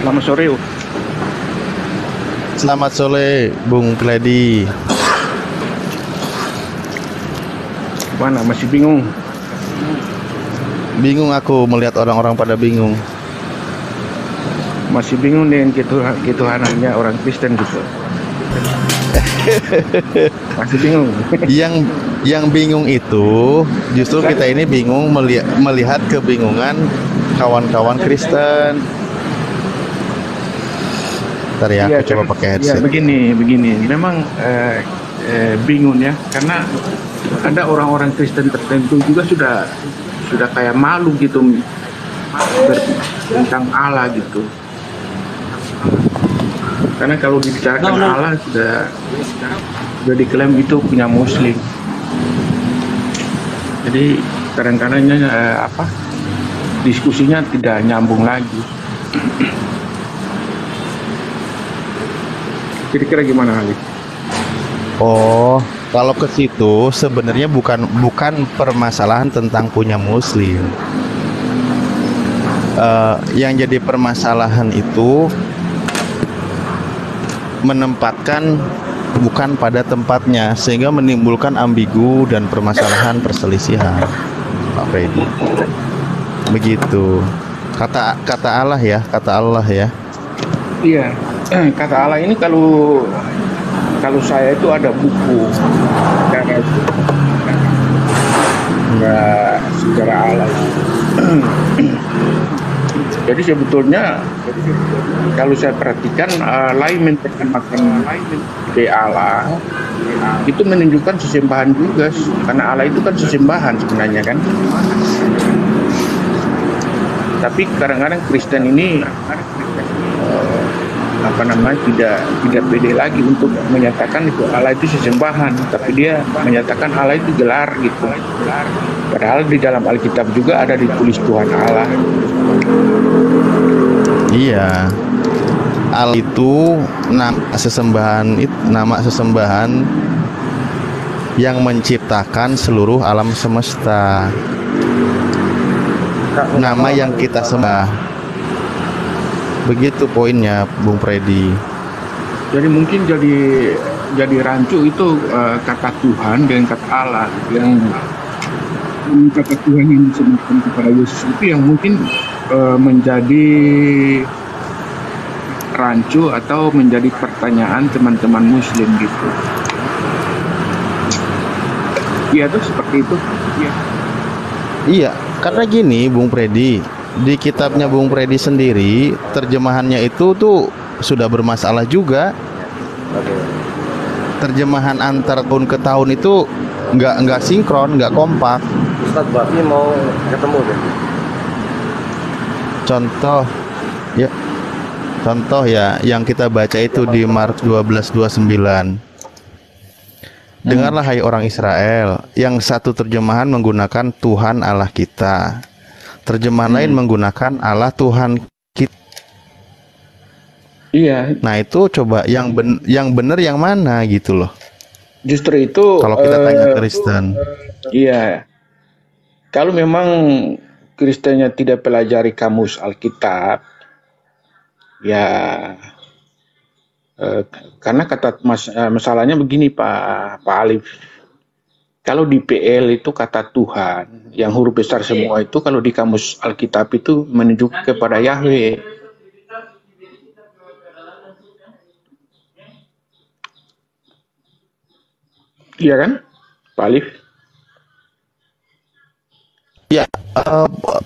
Selamat sore. Selamat sore, Bung Pledi. Mana masih bingung? Bingung aku melihat orang-orang pada bingung. Masih bingung dengan ketuhanannya orang Kristen gitu. Masih bingung. Yang bingung itu justru kita ini bingung melihat kebingungan kawan-kawan Kristen. Ntar ya, aku coba pakai headset. Ya, begini. Memang bingung ya, karena ada orang-orang Kristen tertentu juga sudah kayak malu gitu tentang Allah gitu. Karena kalau dibicarakan Allah sudah diklaim itu punya Muslim. Jadi kadang-kadangnya diskusinya tidak nyambung lagi. Kira-kira gimana Ali? Oh, kalau ke situ sebenarnya bukan permasalahan tentang punya Muslim. Yang jadi permasalahan itu menempatkan bukan pada tempatnya, sehingga menimbulkan ambigu dan permasalahan perselisihan, Pak Freddy. Begitu. Kata Allah ya, kata Allah ya. Iya, kata Allah ini kalau saya itu ada buku nggak secara Allah. Jadi sebetulnya kalau saya perhatikan lain menerjemahkan di Allah itu menunjukkan sesembahan juga, karena Allah itu kan sesembahan sebenarnya kan. Tapi kadang-kadang Kristen ini tidak pede lagi untuk menyatakan itu Allah itu sesembahan, tapi dia menyatakan Allah itu gelar gitu. Padahal di dalam Alkitab juga ada ditulis Tuhan Allah. Iya, Allah itu nama sesembahan yang menciptakan seluruh alam semesta. Nama yang kita sembah. Begitu poinnya, Bung Freddy. Jadi mungkin jadi rancu itu kata Tuhan dengan kata Allah, yang kata Tuhan yang disebutkan kepada Yesus itu yang mungkin menjadi rancu atau menjadi pertanyaan teman-teman Muslim gitu. Iya tuh seperti itu. Iya, karena gini, Bung Freddy, di kitabnya Bung Freddy sendiri terjemahannya itu tuh sudah bermasalah juga. Terjemahan antar tahun ke tahun itu nggak sinkron, nggak kompak. Ustadz Bapi mau ketemu deh. Contoh ya yang kita baca itu di Mark 12:29. Dengarlah hai orang Israel, yang satu terjemahan menggunakan Tuhan Allah kita, terjemahan lain menggunakan Allah Tuhan kita. Iya. Nah itu coba yang benar yang mana gitu loh. Justru itu kalau kita tanya Kristen. Iya. Kalau memang Kristennya tidak pelajari kamus Alkitab, ya karena masalahnya begini Pak Alif. Kalau di PL itu kata Tuhan yang huruf besar semua itu, kalau di kamus Alkitab itu menunjuk kepada Yahweh. Iya kan, Pak Alif? Ya,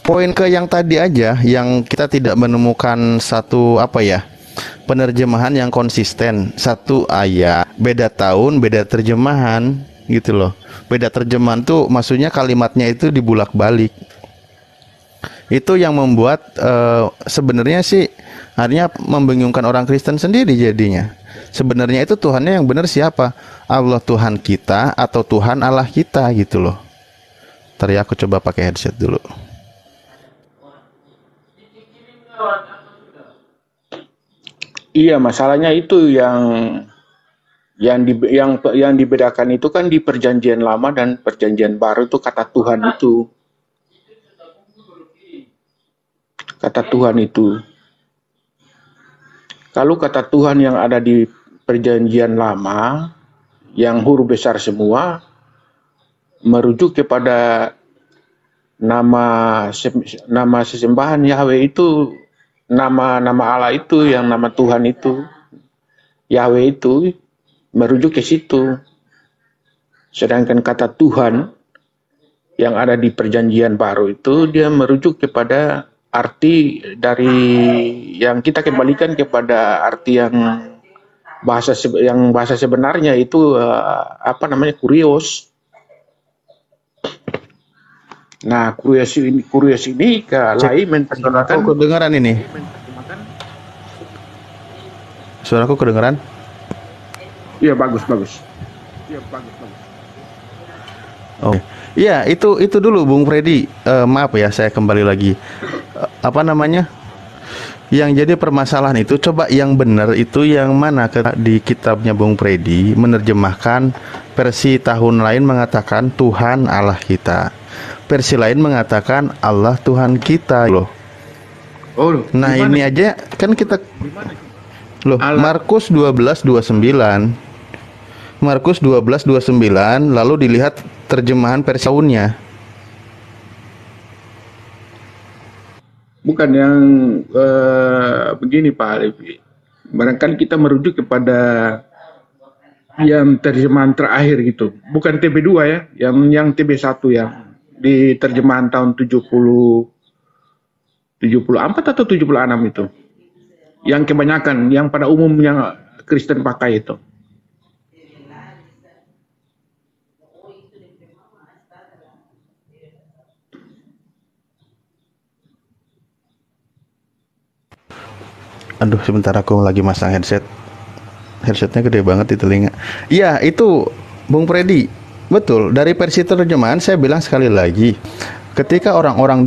poin ke yang tadi aja, yang kita tidak menemukan satu penerjemahan yang konsisten. Satu ayat, beda tahun, beda terjemahan, gitu loh. Beda terjemahan tuh maksudnya kalimatnya itu dibulak-balik. Itu yang membuat sebenarnya sih artinya membingungkan orang Kristen sendiri jadinya. Sebenarnya itu Tuhannya yang benar siapa? Allah Tuhan kita atau Tuhan Allah kita gitu loh. Ntar ya aku coba pakai headset dulu. Iya, masalahnya itu yang dibedakan itu kan di Perjanjian Lama dan Perjanjian Baru itu kata Tuhan itu. Kata Tuhan itu. Kalau kata Tuhan yang ada di Perjanjian Lama, yang huruf besar semua, merujuk kepada nama sesembahan Yahweh itu, nama Allah itu, yang nama Tuhan itu, Yahweh itu merujuk ke situ. Sedangkan kata Tuhan yang ada di Perjanjian Baru itu dia merujuk kepada arti dari yang kita kembalikan kepada arti yang bahasa sebenarnya itu kurios. Nah, kurios ini lain menerjemahkan. Suaraku kedengeran ini. Suaraku kedengeran? Iya, bagus. Oh. Iya, itu dulu Bung Freddy. Maaf ya, saya kembali lagi. Yang jadi permasalahan itu, coba yang benar itu yang mana di kitabnya Bung Freddy menerjemahkan versi tahun lain mengatakan Tuhan Allah kita. Versi lain mengatakan Allah Tuhan kita loh. Oh, nah gimana? Ini aja kan kita loh, Markus 12:29. Markus 12:29, lalu dilihat terjemahan versi tahunnya. Bukan yang begini Pak Levi. Barangkali kita merujuk kepada yang terjemahan terakhir gitu. Bukan TB2 ya, yang TB1 yang di terjemahan tahun 74 atau 76 itu. Yang kebanyakan, yang pada umumnya Kristen pakai itu. Aduh, sebentar aku lagi masang headset. Headsetnya gede banget di telinga. Iya, itu Bung Freddy. Betul, dari versi terjemahan saya bilang sekali lagi. Ketika orang-orang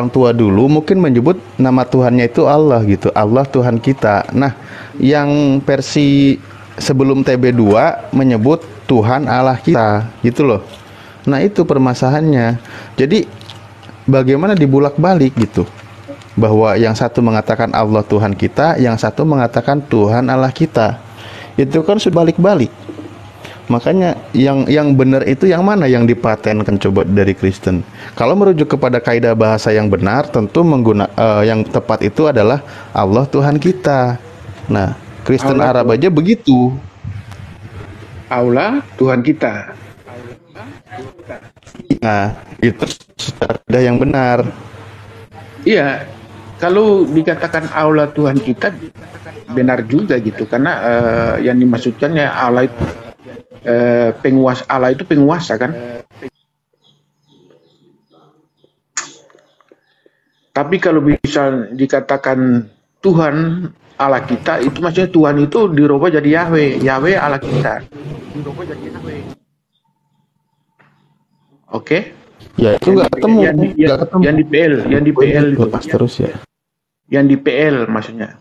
tua dulu mungkin menyebut nama Tuhannya itu Allah gitu. Allah Tuhan kita. Nah, yang versi sebelum TB2 menyebut Tuhan Allah kita, gitu loh. Nah, itu permasalahannya. Jadi bagaimana dibulak-balik gitu. Bahwa yang satu mengatakan Allah Tuhan kita, yang satu mengatakan Tuhan Allah kita. Itu kan sudah balik-balik. Makanya yang benar itu yang mana yang dipatenkan coba dari Kristen. Kalau merujuk kepada kaidah bahasa yang benar, tentu yang tepat itu adalah Allah Tuhan kita. Nah, Kristen Arab aja begitu. Allah Tuhan kita. Nah, itu sudah yang benar. Iya. Kalau dikatakan Allah Tuhan kita benar juga gitu, karena yang dimaksudkannya Allah itu penguasa, Allah itu penguasa kan. Tapi kalau bisa dikatakan Tuhan Allah kita, itu maksudnya Tuhan itu dirubah jadi Yahweh, Yahweh Allah kita. Oke? Ya itu nggak ketemu. Yang di PL itu lepas terus ya. Yang di PL maksudnya.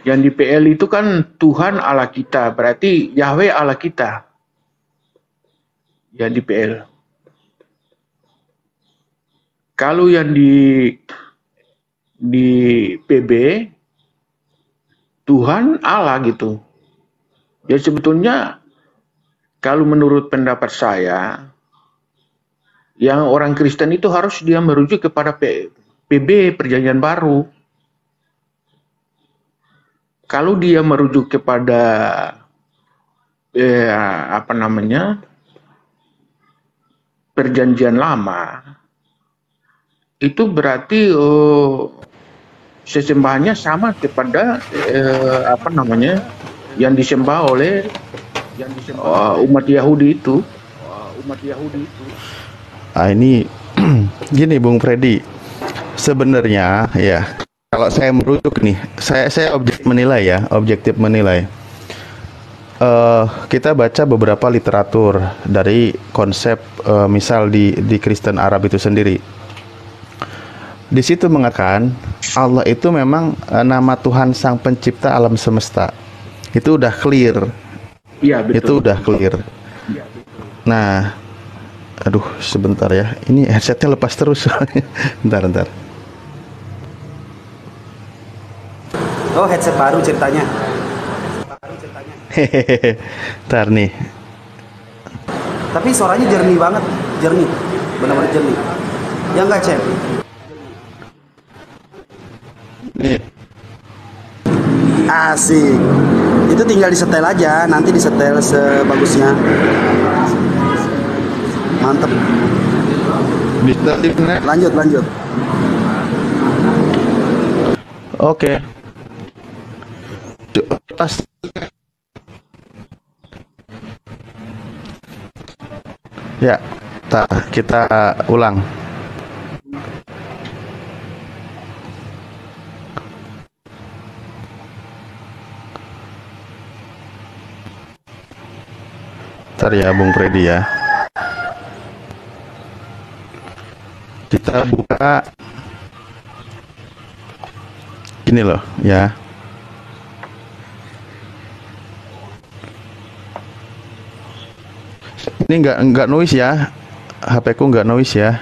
Yang di PL itu kan Tuhan Allah kita, berarti Yahweh Allah kita. Yang di PL. Kalau yang di PB Tuhan Allah gitu. Ya sebetulnya kalau menurut pendapat saya, yang orang Kristen itu harus dia merujuk kepada PB Perjanjian Baru. Kalau dia merujuk kepada Perjanjian Lama, itu berarti sesembahannya sama kepada yang disembah oleh umat Yahudi itu. Ini gini Bung Freddy, sebenarnya ya kalau saya merujuk nih, saya objektif menilai. Kita baca beberapa literatur dari konsep misal di Kristen Arab itu sendiri. Di situ mengatakan Allah itu memang nama Tuhan Sang Pencipta alam semesta. Itu udah clear. Iya, betul. Itu udah clear. Nah, aduh sebentar ya, ini headsetnya lepas terus. Bentar. Oh, headset baru ceritanya. Hehehe. Ntar nih. Tapi suaranya jernih banget, jernih, benar-benar jernih. Ya nggak, Cep? Nih. Asik. Itu tinggal disetel aja, nanti disetel sebagusnya. Mantep. Bisa di net. Lanjut, lanjut. Oke. Tas. Ya, kita ulang. Ntar ya, Bung Freddy ya. Kita buka gini loh ya. Ini nggak noise ya, HP ku nggak noise ya.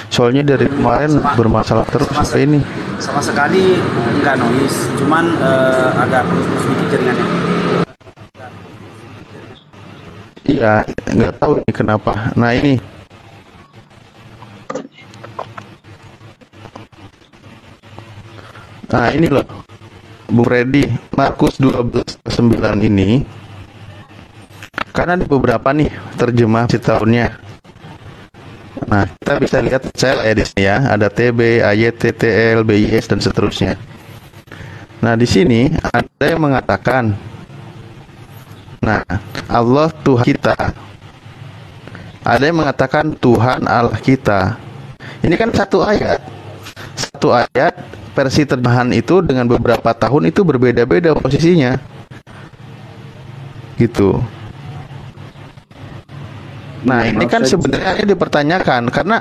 Soalnya dari kemarin bermasalah terus HP ini. Sama sekali nggak noise, cuman agak sedikit jaringannya. Iya, nggak tahu ini kenapa. Nah ini, nah ini loh, Bung Freddy, Markus 12:9 ini. Karena ada beberapa nih terjemah si tahunnya. Nah, kita bisa lihat cel ya di sini ya, ada TB, AYT, TL, BIS dan seterusnya. Nah, di sini ada yang mengatakan, nah, Allah Tuhan kita. Ada yang mengatakan Tuhan Allah kita. Ini kan satu ayat. Satu ayat versi terjemahan itu dengan beberapa tahun itu berbeda-beda posisinya. Gitu. Nah, ini kan sebenarnya dipertanyakan karena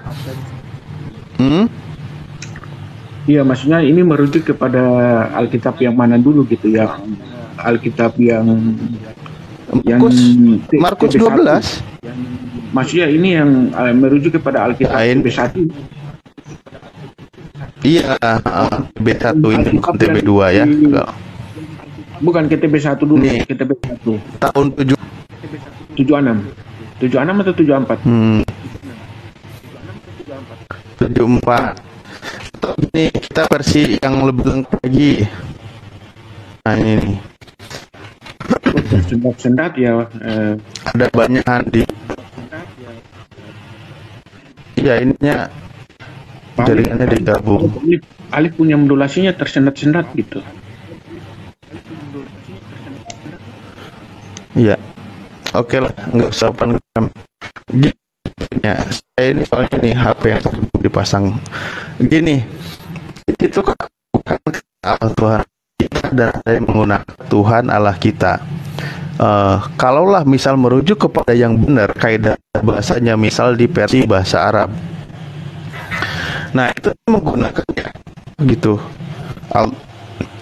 Iya, maksudnya ini merujuk kepada Alkitab yang mana dulu gitu ya? Alkitab yang Markus 12. Maksudnya ini yang merujuk kepada Alkitab TB1. Iya, TB1 ini bukan TB2 ya. Bukan ke TB1 dulu, ke TB1. Tahun 76. 76 atau 74? 74. Atau ini kita versi yang lebih lengkap lagi. Nah ini sendat ya. Ada banyak di. Iya, ininya jaringannya digabung. Alif punya modulasinya tersendat-sendat gitu. Iya. Oke lah, nggak usah pan-pan. Ya, saya ini soalnya nih HP yang dipasang. Gini, itu kan bukan Allah Tuhan kita dan saya menggunakan Tuhan Allah kita. Kalaulah misal merujuk kepada yang benar kaidah bahasanya, misal di versi bahasa Arab. Nah, itu menggunakannya gitu.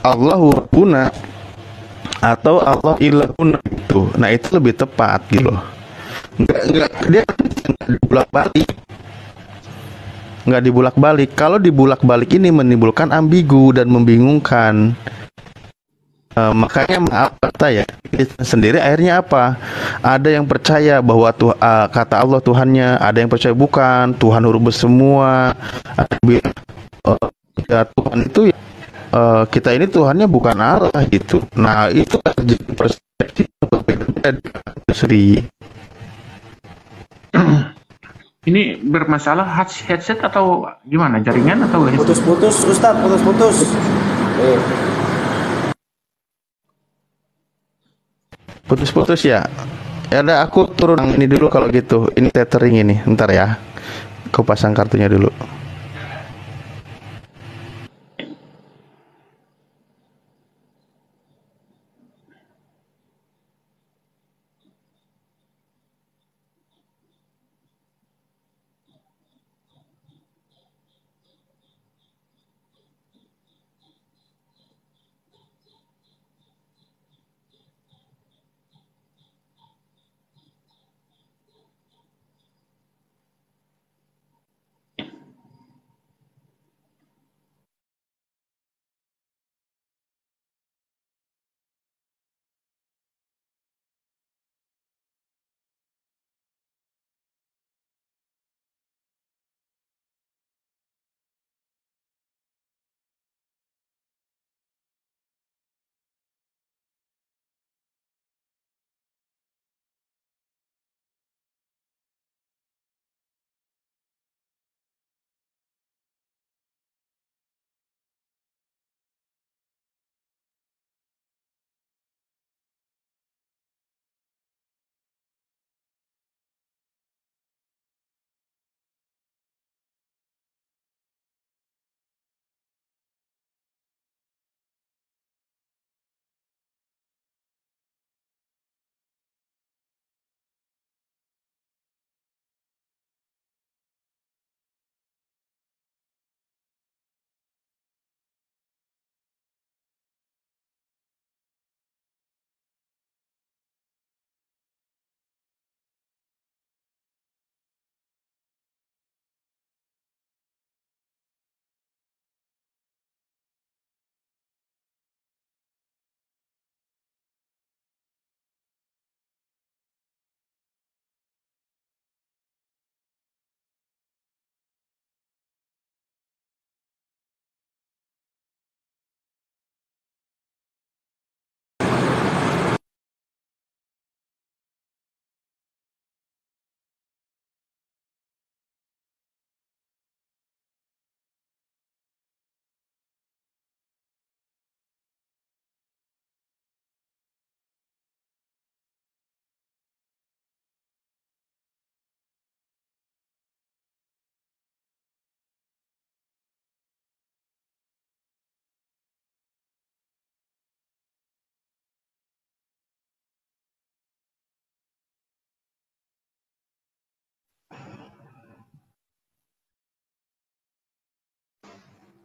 Allahu Rabbuna atau Allah ilahuna gitu. Nah, itu lebih tepat gitu loh. Enggak dia dibulak-balik. Enggak dibulak-balik. Kalau dibulak-balik ini menimbulkan ambigu dan membingungkan. Makanya maaf kata ya, sendiri akhirnya apa? Ada yang percaya bahwa kata Allah Tuhannya, ada yang percaya bukan, Tuhan huruf semua. Ada yang bilang ya Tuhan itu ya, kita ini Tuhannya bukan Allah gitu. Nah, itu jadi persepsi yang berbeda dari Ini bermasalah headset atau gimana? Jaringan atau putus-putus, Ustadz, putus-putus. Putus-putus ya. Ya udah, aku turun ini dulu kalau gitu. Ini tethering ini. Ntar ya. Aku pasang kartunya dulu.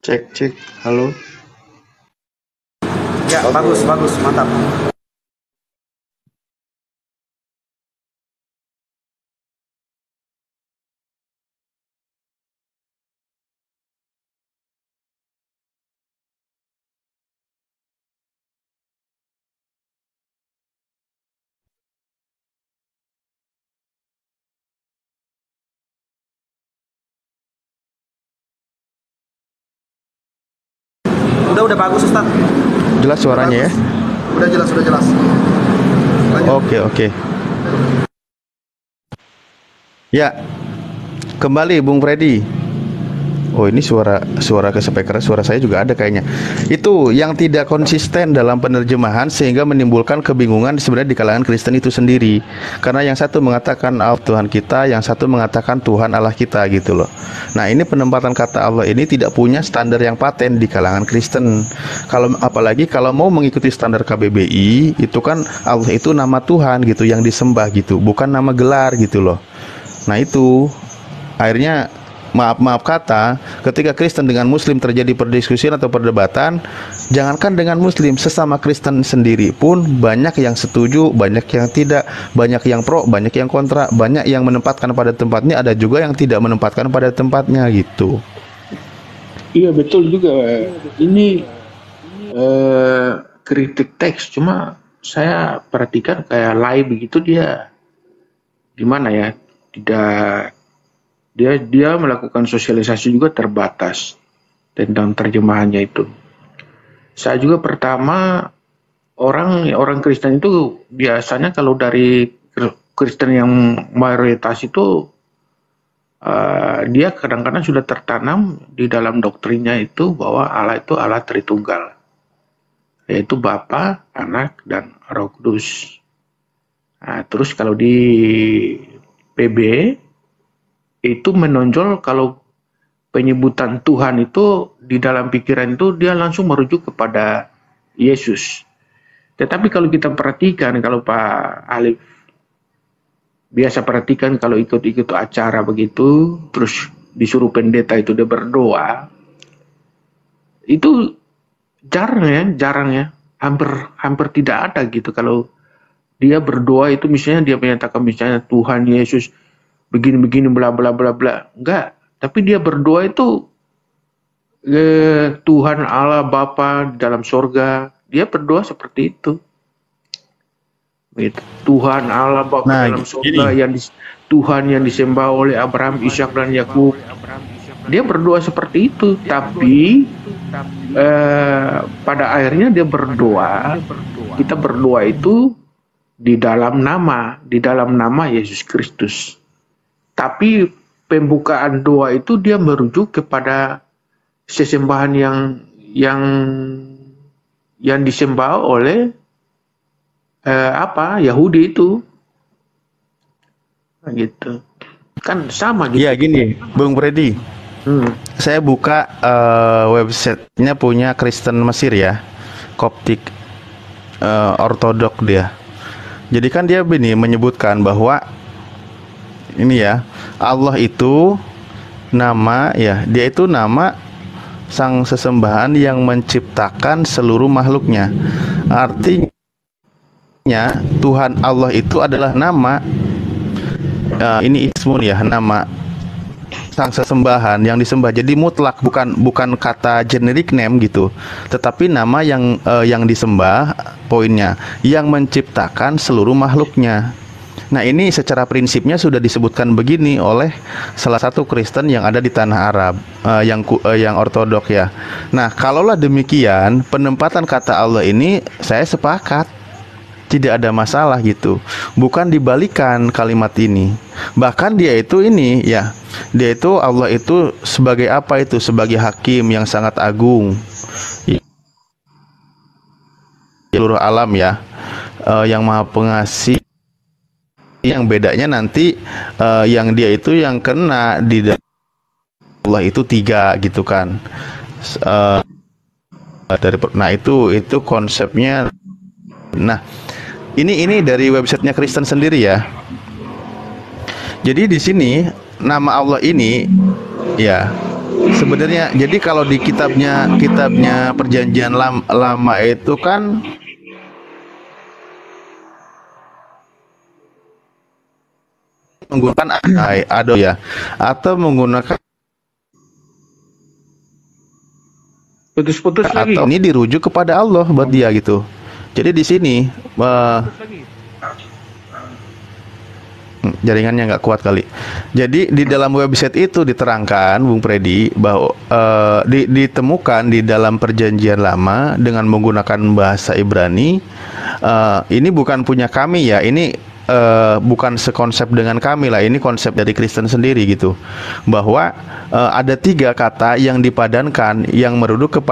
Cek, cek. Halo. Ya, bagus, bagus, mantap. Udah bagus Ustaz. Jelas suaranya ya? Udah jelas, udah jelas. Lanjut. Oke. Ya, kembali Bung Freddy. Oh, ini suara ke speaker, suara saya juga ada kayaknya. Itu yang tidak konsisten dalam penerjemahan sehingga menimbulkan kebingungan sebenarnya di kalangan Kristen itu sendiri. Karena yang satu mengatakan Allah Tuhan kita, yang satu mengatakan Tuhan Allah kita gitu loh. Nah, ini penempatan kata Allah ini tidak punya standar yang paten di kalangan Kristen. Apalagi kalau mau mengikuti standar KBBI, itu kan Allah itu nama Tuhan gitu yang disembah gitu, bukan nama gelar gitu loh. Nah, itu akhirnya maaf kata, ketika Kristen dengan Muslim terjadi perdiskusian atau perdebatan, jangankan dengan Muslim, sesama Kristen sendiri pun banyak yang setuju, banyak yang tidak, banyak yang pro, banyak yang kontra, banyak yang menempatkan pada tempatnya, ada juga yang tidak menempatkan pada tempatnya gitu. Iya betul juga. Ini kritik teks, cuma saya perhatikan kayak live begitu dia gimana ya, tidak. Dia melakukan sosialisasi juga terbatas tentang terjemahannya itu. Saya juga pertama orang Kristen itu biasanya kalau dari Kristen yang mayoritas itu dia kadang-kadang sudah tertanam di dalam doktrinnya itu bahwa Allah itu Allah Tritunggal, yaitu Bapa, Anak, dan Roh Kudus. Nah, terus kalau di PB itu menonjol kalau penyebutan Tuhan itu di dalam pikiran itu dia langsung merujuk kepada Yesus. Tetapi kalau kita perhatikan, kalau Pak Alif biasa perhatikan kalau ikut-ikut acara begitu, terus disuruh pendeta itu dia berdoa, itu jarang ya, hampir tidak ada gitu. Kalau dia berdoa itu misalnya dia menyatakan misalnya Tuhan Yesus begini bla bla bla bla, enggak, tapi dia berdoa itu Tuhan Allah Bapa dalam sorga, dia berdoa seperti itu gitu. Tuhan Allah Bapa dalam sorga, Tuhan yang disembah oleh Abraham, Ishak, dan Yakub, dia berdoa seperti itu. Tapi pada akhirnya dia berdoa, kita berdoa itu di dalam nama Yesus Kristus. Tapi pembukaan doa itu dia merujuk kepada sesembahan yang disembah oleh Yahudi itu, gitu. Kan sama gitu. Iya gini, Bung Freddy. Saya buka websitenya punya Kristen Mesir ya, Koptik Ortodok dia. Jadi kan dia menyebutkan bahwa ini ya, Allah itu nama ya, dia itu nama sang sesembahan yang menciptakan seluruh makhluknya. Artinya Tuhan Allah itu adalah nama ini ismun ya, nama sang sesembahan yang disembah. Jadi mutlak, bukan kata generic name gitu, tetapi nama yang disembah, poinnya yang menciptakan seluruh makhluknya. Nah, ini secara prinsipnya sudah disebutkan begini oleh salah satu Kristen yang ada di tanah Arab, yang ortodok ya. Nah, kalaulah demikian, penempatan kata Allah ini saya sepakat, tidak ada masalah gitu. Bukan dibalikan kalimat ini. Bahkan dia itu Allah itu sebagai apa itu? Sebagai hakim yang sangat agung, seluruh alam ya, yang maha pengasih. Yang bedanya nanti yang dia itu yang kena di dalam Allah itu 3 gitu kan. Nah itu konsepnya. Nah ini dari websitenya Kristen sendiri ya. Jadi di sini nama Allah ini ya, sebenarnya. Jadi kalau di kitabnya Perjanjian Lama itu kan menggunakan ado ya, atau menggunakan Putus-putus lagi. atau ini dirujuk kepada Allah buat dia gitu. Jadi di sini jaringannya nggak kuat kali. Jadi di dalam website itu diterangkan, Bung Predi, bahwa ditemukan di dalam Perjanjian Lama dengan menggunakan bahasa Ibrani. Ini bukan punya kami ya, ini bukan sekonsep dengan kami lah, ini konsep dari Kristen sendiri gitu, bahwa ada 3 kata yang dipadankan yang merujuk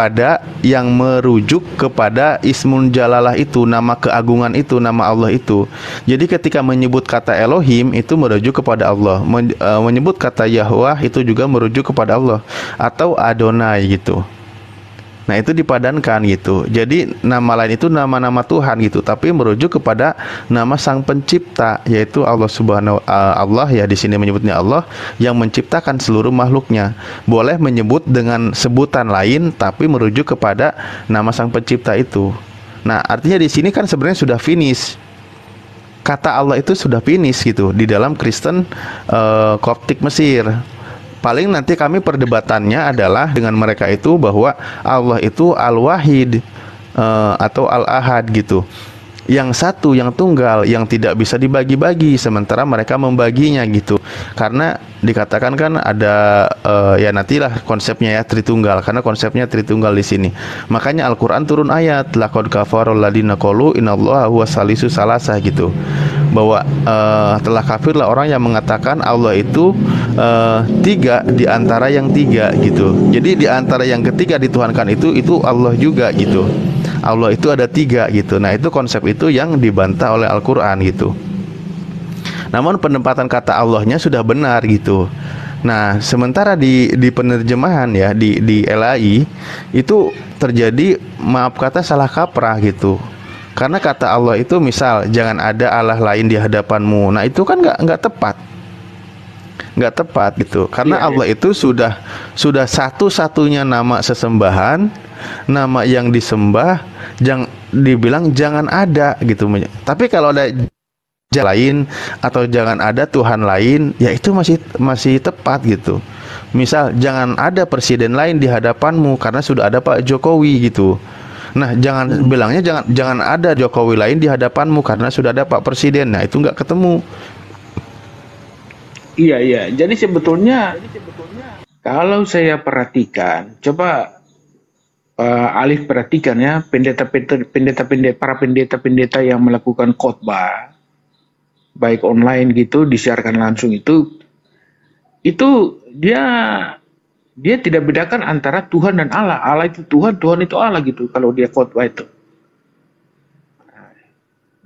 kepada Ismun Jalalah itu, nama keagungan itu, nama Allah itu. Jadi ketika menyebut kata Elohim itu merujuk kepada Allah, menyebut kata Yahweh itu juga merujuk kepada Allah, atau Adonai gitu. Nah itu dipadankan gitu. Jadi nama lain itu nama-nama Tuhan gitu, tapi merujuk kepada nama Sang Pencipta, yaitu Allah Subhanahu Allah ya, di sini menyebutnya Allah yang menciptakan seluruh makhluknya. Boleh menyebut dengan sebutan lain tapi merujuk kepada nama Sang Pencipta itu. Nah artinya di sini kan sebenarnya sudah finish. Kata Allah itu sudah finish gitu di dalam Kristen Koptik Mesir. Paling nanti kami perdebatannya adalah dengan mereka itu bahwa Allah itu Al-Wahid atau Al-Ahad gitu. Yang satu, yang tunggal, yang tidak bisa dibagi-bagi, sementara mereka membaginya gitu. Karena dikatakan kan ada ya nantilah konsepnya ya Tritunggal, karena konsepnya Tritunggal di sini. Makanya Al-Qur'an turun ayat laqad kafarul ladina qalu innallaha huwa salisu salasah gitu. Bahwa telah kafirlah orang yang mengatakan Allah itu 3 di antara yang 3 gitu. Jadi di antara yang ketiga dituhankan itu Allah juga gitu. Allah itu ada 3 gitu. Nah itu konsep itu yang dibantah oleh Al-Quran gitu. Namun penempatan kata Allahnya sudah benar gitu. Nah sementara di penerjemahan ya di LAI itu terjadi maaf kata salah kaprah gitu. Karena kata Allah itu misal jangan ada Allah lain di hadapanmu. Nah itu kan nggak tepat gitu. Karena Allah itu sudah satu-satunya nama sesembahan, nama yang disembah, dibilang jangan ada gitu. Tapi kalau ada lain atau jangan ada Tuhan lain, ya itu masih tepat gitu. Misal jangan ada presiden lain di hadapanmu karena sudah ada Pak Jokowi gitu. Nah bilangnya jangan ada Jokowi lain di hadapanmu karena sudah ada Pak Presiden. Nah itu nggak ketemu. Iya. Jadi sebetulnya kalau saya perhatikan, coba Alif perhatikan ya, para pendeta yang melakukan khotbah baik online gitu, disiarkan langsung itu dia tidak bedakan antara Tuhan dan Allah. Allah itu Tuhan, Tuhan itu Allah gitu. Kalau dia khotbah itu,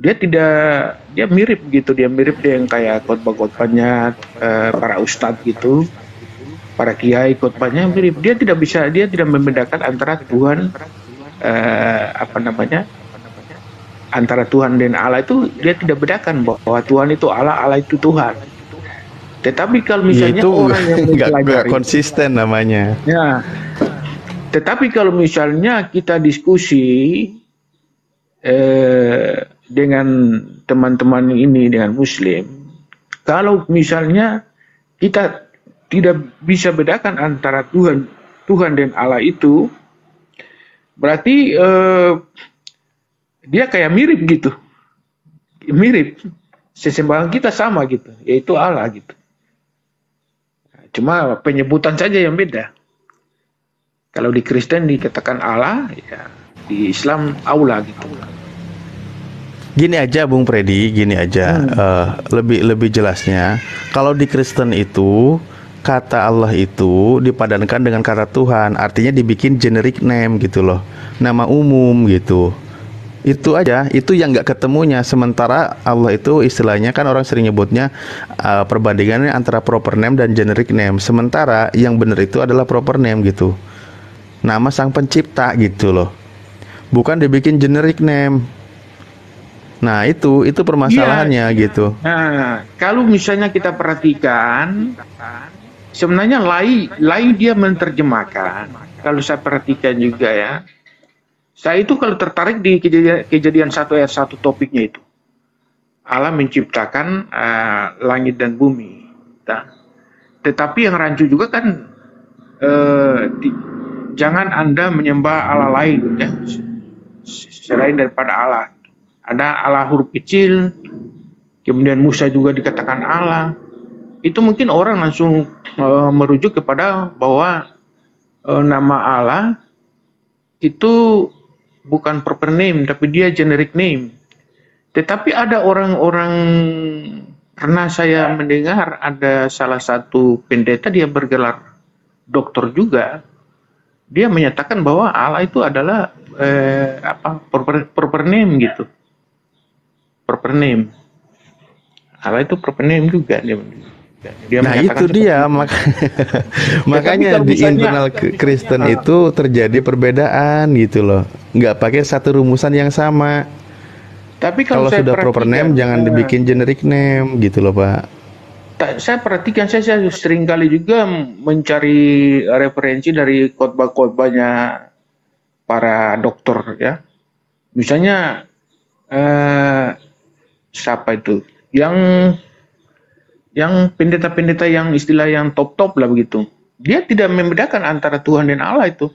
dia mirip gitu, dia mirip dengan kayak khotbah-khotbahnya para ustadz gitu, para kiai, khotbahnya mirip. Dia tidak membedakan antara Tuhan antara Tuhan dan Allah itu dia tidak bedakan bahwa Tuhan itu Allah, Allah itu Tuhan. Tetapi kalau misalnya itu orang yang nggak konsisten namanya. Ya. Tetapi kalau misalnya kita diskusi dengan teman-teman ini, dengan Muslim, kalau misalnya kita tidak bisa bedakan antara Tuhan dan Allah itu, berarti dia kayak mirip gitu, mirip. Sesembahan kita sama gitu, yaitu Allah gitu. Cuma penyebutan saja yang beda. Kalau di Kristen dikatakan Allah, ya di Islam Allah gitu. Gini aja Bung Predi, lebih jelasnya. Kalau di Kristen itu kata Allah itu dipadankan dengan kata Tuhan, artinya dibikin generic name gitu loh, nama umum gitu. Itu aja, itu yang nggak ketemunya. Sementara Allah itu istilahnya kan orang sering nyebutnya perbandingannya antara proper name dan generic name. Sementara yang benar itu adalah proper name gitu, nama Sang Pencipta gitu loh, bukan dibikin generic name. Nah itu permasalahannya gitu. Nah kalau misalnya kita perhatikan sebenarnya Lai dia menerjemahkan. Kalau saya perhatikan juga ya, saya itu kalau tertarik di kejadian 1 ayat 1 topiknya itu. Allah menciptakan langit dan bumi. Nah, tetapi yang rancu juga kan jangan Anda menyembah Allah lain ya, selain daripada Allah. Ada Allah huruf kecil, kemudian Musa juga dikatakan Allah. Itu mungkin orang langsung merujuk kepada bahwa nama Allah itu bukan proper name, tapi dia generic name. Tetapi ada orang-orang, pernah saya mendengar ada salah satu pendeta, dia bergelar dokter juga. Dia menyatakan bahwa Allah itu adalah proper name gitu. Proper name. Allah itu proper name juga dia Nah itu dia makanya di internal Kristen itu terjadi perbedaan gitu loh, nggak pakai satu rumusan yang sama. Tapi kalau sudah proper name jangan dibikin generic name gitu loh Pak. Saya perhatikan, saya sering kali juga mencari referensi dari khotbah-khotbahnya para dokter ya. Misalnya siapa itu? Yang pendeta-pendeta yang istilah yang top-top lah begitu. Dia tidak membedakan antara Tuhan dan Allah itu.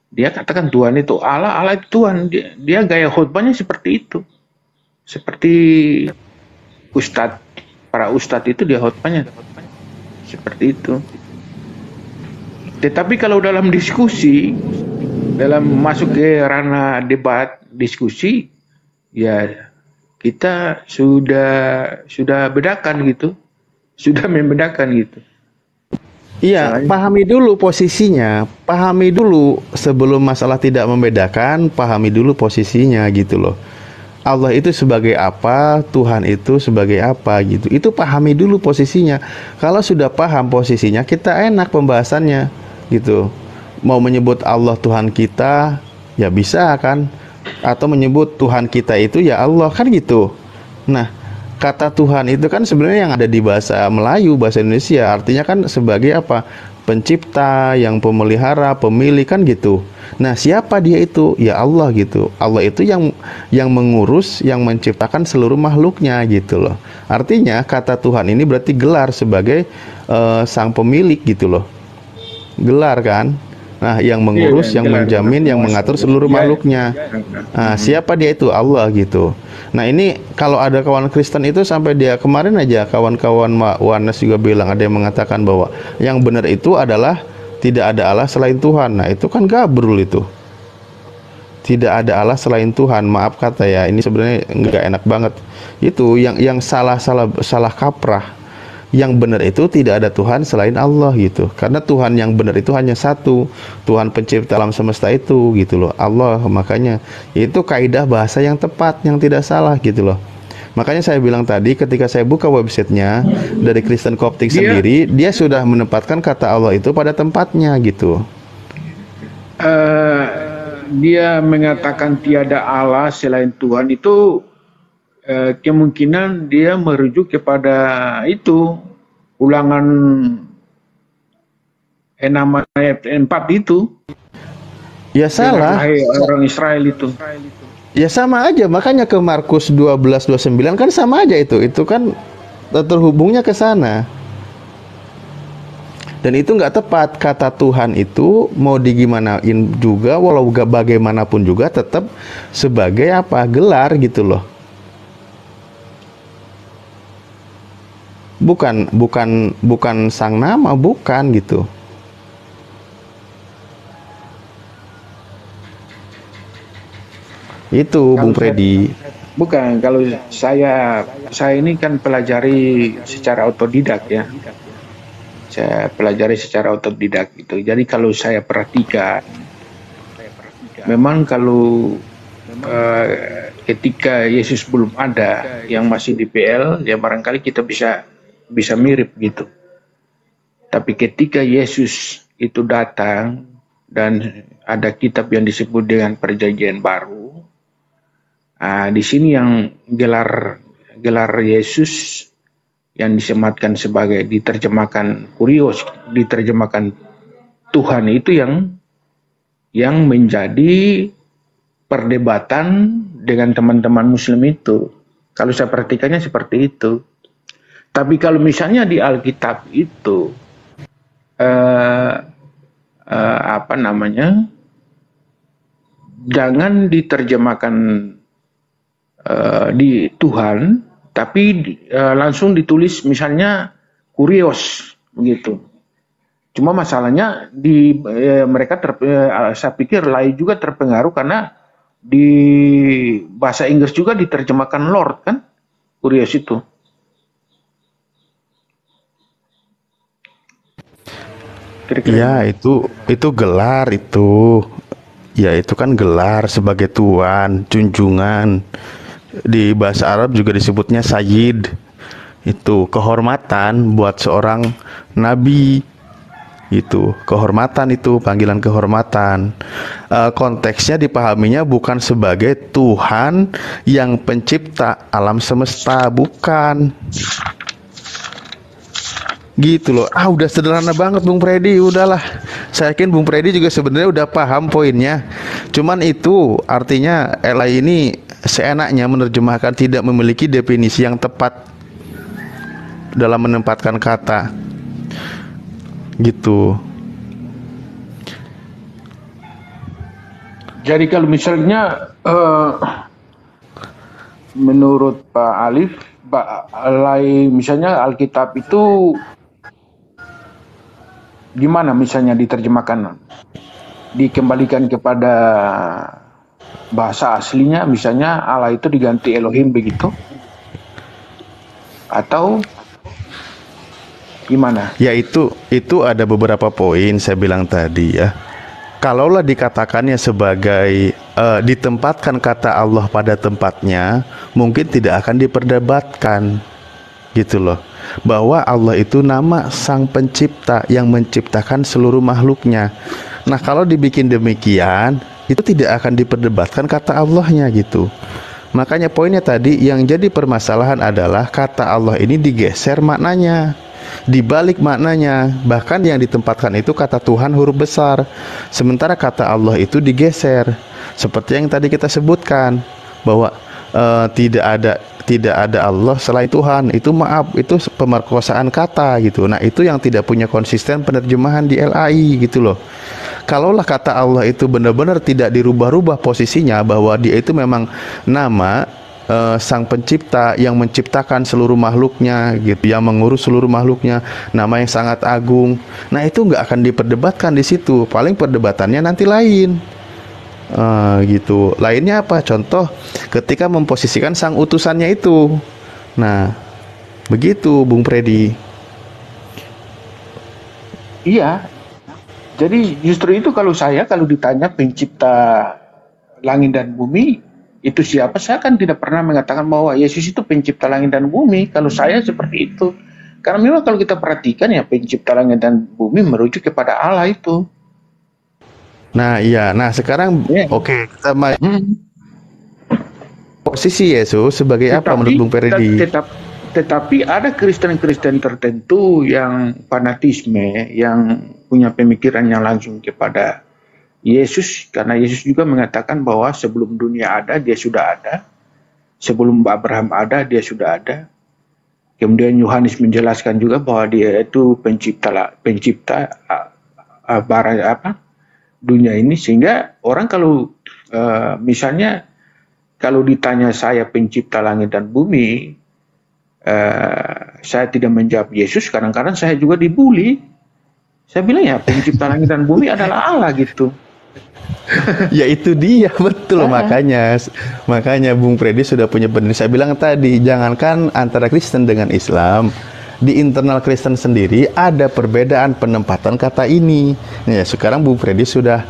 Dia katakan Tuhan itu Allah, Allah itu Tuhan. Dia gaya khotbahnya seperti itu. Seperti para ustadz itu dia khotbahnya seperti itu. Tetapi kalau dalam diskusi, dalam masuk ke ranah debat, diskusi, ya kita sudah bedakan gitu. Sudah membedakan gitu. Iya, pahami dulu posisinya, pahami dulu sebelum masalah tidak membedakan, pahami dulu posisinya gitu loh. Allah itu sebagai apa, Tuhan itu sebagai apa gitu. Itu pahami dulu posisinya. Kalau sudah paham posisinya, kita enak pembahasannya gitu. Mau menyebut Allah Tuhan kita, ya bisa kan? Atau menyebut Tuhan kita itu ya Allah kan gitu. Nah, kata Tuhan itu kan sebenarnya yang ada di bahasa Melayu, bahasa Indonesia, artinya kan sebagai apa? Pencipta, yang pemelihara, pemilik kan gitu. Nah, siapa dia itu? Ya Allah gitu. Allah itu yang mengurus, yang menciptakan seluruh makhluknya gitu loh. Artinya kata Tuhan ini berarti gelar sebagai sang pemilik gitu loh. Gelar kan? Nah, yang mengurus, yang menjamin, yang mengatur seluruh makhluknya. Nah, siapa dia itu? Allah gitu. Nah, ini kalau ada kawan Kristen itu sampai dia kemarin aja kawan-kawan Wanes juga bilang, ada yang mengatakan bahwa yang benar itu adalah tidak ada Allah selain Tuhan. Nah, itu kan gabrul itu. Tidak ada Allah selain Tuhan. Maaf kata ya, ini sebenarnya nggak enak banget. Itu yang salah kaprah. Yang benar itu tidak ada Tuhan selain Allah gitu. Karena Tuhan yang benar itu hanya satu, Tuhan pencipta alam semesta itu gitu loh, Allah. Makanya itu kaidah bahasa yang tepat, yang tidak salah gitu loh. Makanya saya bilang tadi ketika saya buka websitenya dari Kristen Koptik sendiri, dia sudah menempatkan kata Allah itu pada tempatnya gitu. Dia mengatakan tiada Allah selain Tuhan itu kemungkinan dia merujuk kepada itu Ulangan 6 ayat 4 itu. Ya salah. Orang Israel itu. Ya sama aja, makanya ke Markus 12:29 kan sama aja itu. Itu kan terhubungnya ke sana. Dan itu nggak tepat. Kata Tuhan itu mau digimanain juga, walau bagaimanapun juga tetap sebagai apa? Gelar gitu loh. Bukan sang nama, bukan gitu. Itu Bung Freddy. Bukan, kalau saya ini kan pelajari secara otodidak ya. Saya pelajari secara otodidak gitu. Jadi kalau saya perhatikan, memang kalau ketika Yesus belum ada, yang masih di PL, ya barangkali kita bisa mirip gitu. Tapi ketika Yesus itu datang dan ada kitab yang disebut dengan Perjanjian Baru, di sini yang gelar Yesus yang disematkan sebagai diterjemahkan kurios, diterjemahkan Tuhan, itu yang menjadi perdebatan dengan teman-teman Muslim itu. Kalau saya perhatikannya seperti itu. Tapi kalau misalnya di Alkitab itu jangan diterjemahkan di Tuhan, tapi langsung ditulis misalnya kurios begitu. Cuma masalahnya mereka saya pikir lain juga terpengaruh karena di bahasa Inggris juga diterjemahkan Lord kan, kurios itu. Ya, itu gelar itu. Ya, itu kan gelar sebagai tuan, junjungan. Di bahasa Arab juga disebutnya sayyid. Itu kehormatan buat seorang nabi. Itu kehormatan, itu panggilan kehormatan. Konteksnya dipahaminya bukan sebagai Tuhan yang pencipta alam semesta, bukan. Gitu loh. Udah sederhana banget Bung Freddy, udahlah. Saya yakin Bung Freddy juga sebenarnya udah paham poinnya. Cuman itu artinya LI ini seenaknya menerjemahkan, tidak memiliki definisi yang tepat dalam menempatkan kata. Gitu. Jadi kalau misalnya menurut Pak Alif, misalnya Alkitab itu gimana misalnya diterjemahkan, dikembalikan kepada bahasa aslinya, misalnya Allah itu diganti Elohim begitu, atau gimana? Ya itu ada beberapa poin saya bilang tadi ya. Kalaulah dikatakannya sebagai ditempatkan kata Allah pada tempatnya, mungkin tidak akan diperdebatkan, gitu loh. Bahwa Allah itu nama Sang Pencipta yang menciptakan seluruh makhluknya. Nah, kalau dibikin demikian, itu tidak akan diperdebatkan kata Allahnya gitu. Makanya poinnya tadi yang jadi permasalahan adalah kata Allah ini digeser maknanya, dibalik maknanya. Bahkan yang ditempatkan itu kata Tuhan huruf besar, sementara kata Allah itu digeser. Seperti yang tadi kita sebutkan bahwa tidak ada Allah selain Tuhan. Itu itu pemerkosaan kata gitu. Nah, itu yang tidak punya konsisten penerjemahan di LAI gitu loh. Kalaulah kata Allah itu benar-benar tidak dirubah-rubah posisinya, bahwa dia itu memang nama Sang Pencipta yang menciptakan seluruh makhluknya gitu, yang mengurus seluruh makhluknya, nama yang sangat agung. Nah, itu nggak akan diperdebatkan di situ. Paling perdebatannya nanti lain. Gitu. Lainnya apa? Contoh ketika memposisikan sang utusannya itu. Nah, begitu Bung Freddy. Iya. Jadi justru itu kalau ditanya pencipta langit dan bumi itu siapa, saya kan tidak pernah mengatakan bahwa Yesus itu pencipta langit dan bumi. Kalau saya seperti itu. Karena memang kalau kita perhatikan ya, pencipta langit dan bumi merujuk kepada Allah itu. Nah, iya. Nah, sekarang oke, kita posisi Yesus sebagai apa menurut Bung Freddy? Tetapi ada Kristen-Kristen tertentu yang fanatisme, yang punya pemikiran yang langsung kepada Yesus, karena Yesus juga mengatakan bahwa sebelum dunia ada, dia sudah ada. Sebelum Abraham ada, dia sudah ada. Kemudian Yohanes menjelaskan juga bahwa dia itu pencipta dunia ini. Sehingga orang kalau misalnya kalau ditanya saya pencipta langit dan bumi, saya tidak menjawab Yesus, kadang-kadang saya juga dibully. Saya bilang ya pencipta langit dan bumi adalah Allah gitu. Ya itu dia, betul. Makanya Bung Freddy sudah punya benar. Saya bilang tadi, jangankan antara Kristen dengan Islam, di internal Kristen sendiri ada perbedaan penempatan kata ini. Ya, sekarang Bung Freddy sudah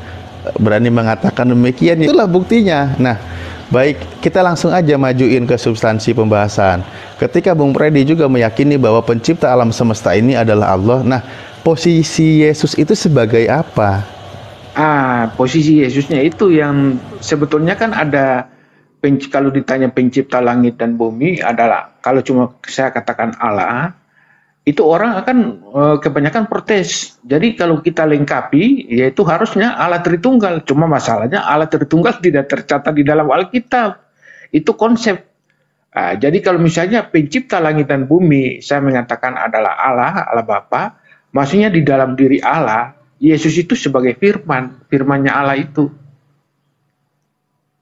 berani mengatakan demikian. Itulah buktinya. Nah, baik, kita langsung aja majuin ke substansi pembahasan. Ketika Bung Freddy juga meyakini bahwa pencipta alam semesta ini adalah Allah. Nah, posisi Yesus itu sebagai apa? Posisi Yesusnya itu yang sebetulnya kan ada kalau ditanya pencipta langit dan bumi adalah, kalau cuma saya katakan Allah, itu orang akan kebanyakan protes. Jadi kalau kita lengkapi, yaitu harusnya Allah Tritunggal. Cuma masalahnya Allah Tritunggal tidak tercatat di dalam Alkitab. Itu konsep. Jadi kalau misalnya pencipta langit dan bumi, saya mengatakan adalah Allah, Allah Bapa, maksudnya di dalam diri Allah, Yesus itu sebagai firman, firmannya Allah itu.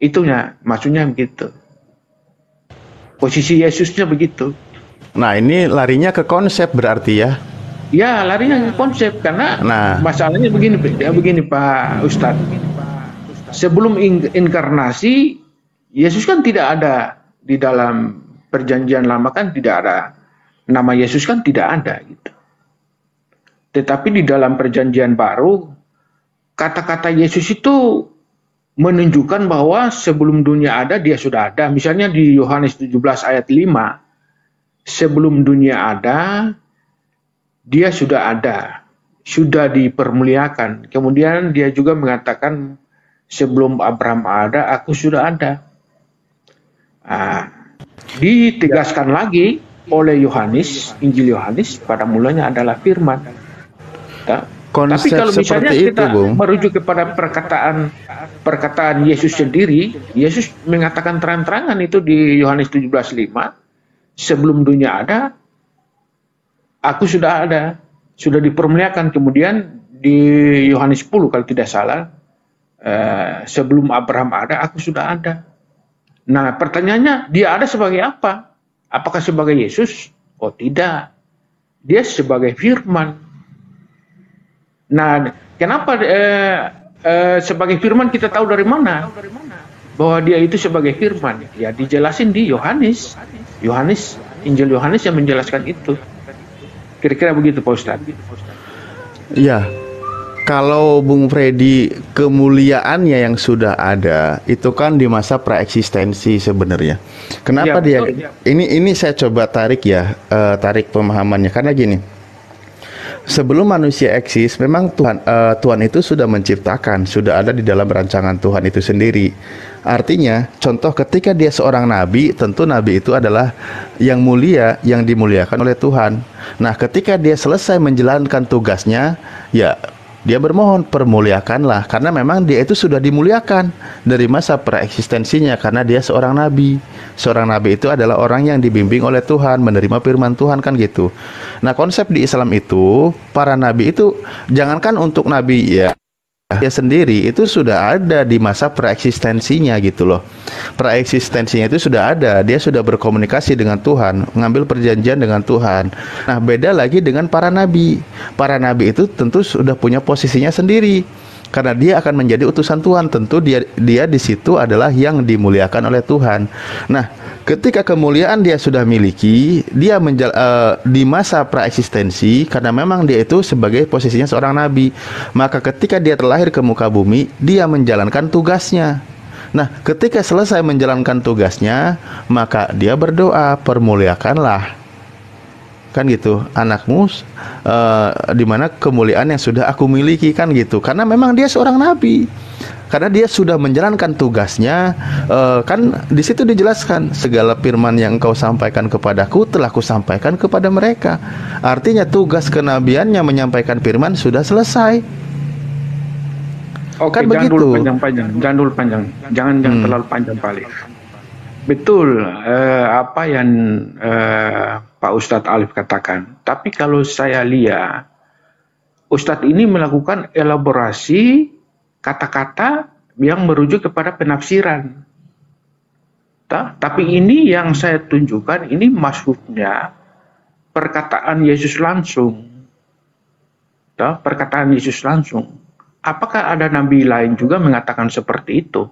Itunya, maksudnya begitu. Posisi Yesusnya begitu. Nah, ini larinya ke konsep berarti ya? Ya, larinya ke konsep karena masalahnya begini Pak Ustadz. Sebelum inkarnasi, Yesus kan tidak ada di dalam perjanjian lama, kan tidak ada. Nama Yesus kan tidak ada gitu. Tetapi di dalam perjanjian baru, kata-kata Yesus itu menunjukkan bahwa sebelum dunia ada, dia sudah ada. Misalnya di Yohanes 17 ayat 5, sebelum dunia ada, dia sudah ada, sudah dipermuliakan. Kemudian dia juga mengatakan, sebelum Abraham ada, aku sudah ada. Ditegaskan lagi oleh Yohanes, Injil Yohanes, pada mulanya adalah firman. Konsep tapi kalau misalnya seperti kita itu, merujuk kepada perkataan Yesus sendiri, Yesus mengatakan terang-terangan itu di Yohanes 17:5, sebelum dunia ada, aku sudah ada, sudah dipermuliakan. Kemudian di Yohanes 10 kalau tidak salah, sebelum Abraham ada, aku sudah ada. Nah, pertanyaannya, dia ada sebagai apa? Apakah sebagai Yesus? Oh tidak, dia sebagai firman. Nah, kenapa sebagai firman kita tahu dari mana bahwa dia itu sebagai firman? Ya dijelasin di Yohanes, Injil Yohanes yang menjelaskan itu. Kira-kira begitu Pak Ustadz. ya. Kalau Bung Freddy, kemuliaannya yang sudah ada itu kan di masa praeksistensi sebenarnya. Kenapa Ya, dia? Ini saya coba tarik ya, tarik pemahamannya karena gini. Sebelum manusia eksis, memang Tuhan itu sudah menciptakan, sudah ada di dalam rancangan Tuhan itu sendiri. Artinya, contoh ketika dia seorang nabi, tentu nabi itu adalah yang mulia, yang dimuliakan oleh Tuhan. Nah, ketika dia selesai menjalankan tugasnya, ya dia bermohon, permuliakanlah, karena memang dia itu sudah dimuliakan dari masa praeksistensinya, karena dia seorang nabi. Seorang nabi itu adalah orang yang dibimbing oleh Tuhan, menerima firman Tuhan, kan gitu. Nah, konsep di Islam itu, para nabi itu, jangankan untuk nabi ya, dia sendiri itu sudah ada di masa praeksistensinya gitu loh. Praeksistensinya itu sudah ada, dia sudah berkomunikasi dengan Tuhan, mengambil perjanjian dengan Tuhan. Nah, beda lagi dengan para nabi. Para nabi itu tentu sudah punya posisinya sendiri. Karena dia akan menjadi utusan Tuhan, tentu dia di situ adalah yang dimuliakan oleh Tuhan. Nah, ketika kemuliaan dia sudah miliki, dia di masa praeksistensi, karena memang dia itu sebagai posisinya seorang nabi, maka ketika dia terlahir ke muka bumi, dia menjalankan tugasnya. Nah, ketika selesai menjalankan tugasnya, maka dia berdoa, permuliakanlah, kan gitu, anakmu, di mana kemuliaan yang sudah aku miliki, kan gitu. Karena memang dia seorang nabi, karena dia sudah menjalankan tugasnya. Kan di situ dijelaskan, segala firman yang engkau sampaikan kepadaku telah kusampaikan kepada mereka. Artinya tugas kenabiannya menyampaikan firman sudah selesai. Oke, Kan jangan begitu. dulu panjang-panjang, jangan terlalu panjang Pak Alif. Betul apa yang Pak Ustadz Alif katakan. Tapi kalau saya lihat, Ustadz ini melakukan elaborasi kata-kata yang merujuk kepada penafsiran. Tapi ini yang saya tunjukkan, ini maksudnya perkataan Yesus langsung. Perkataan Yesus langsung. Apakah ada nabi lain juga mengatakan seperti itu?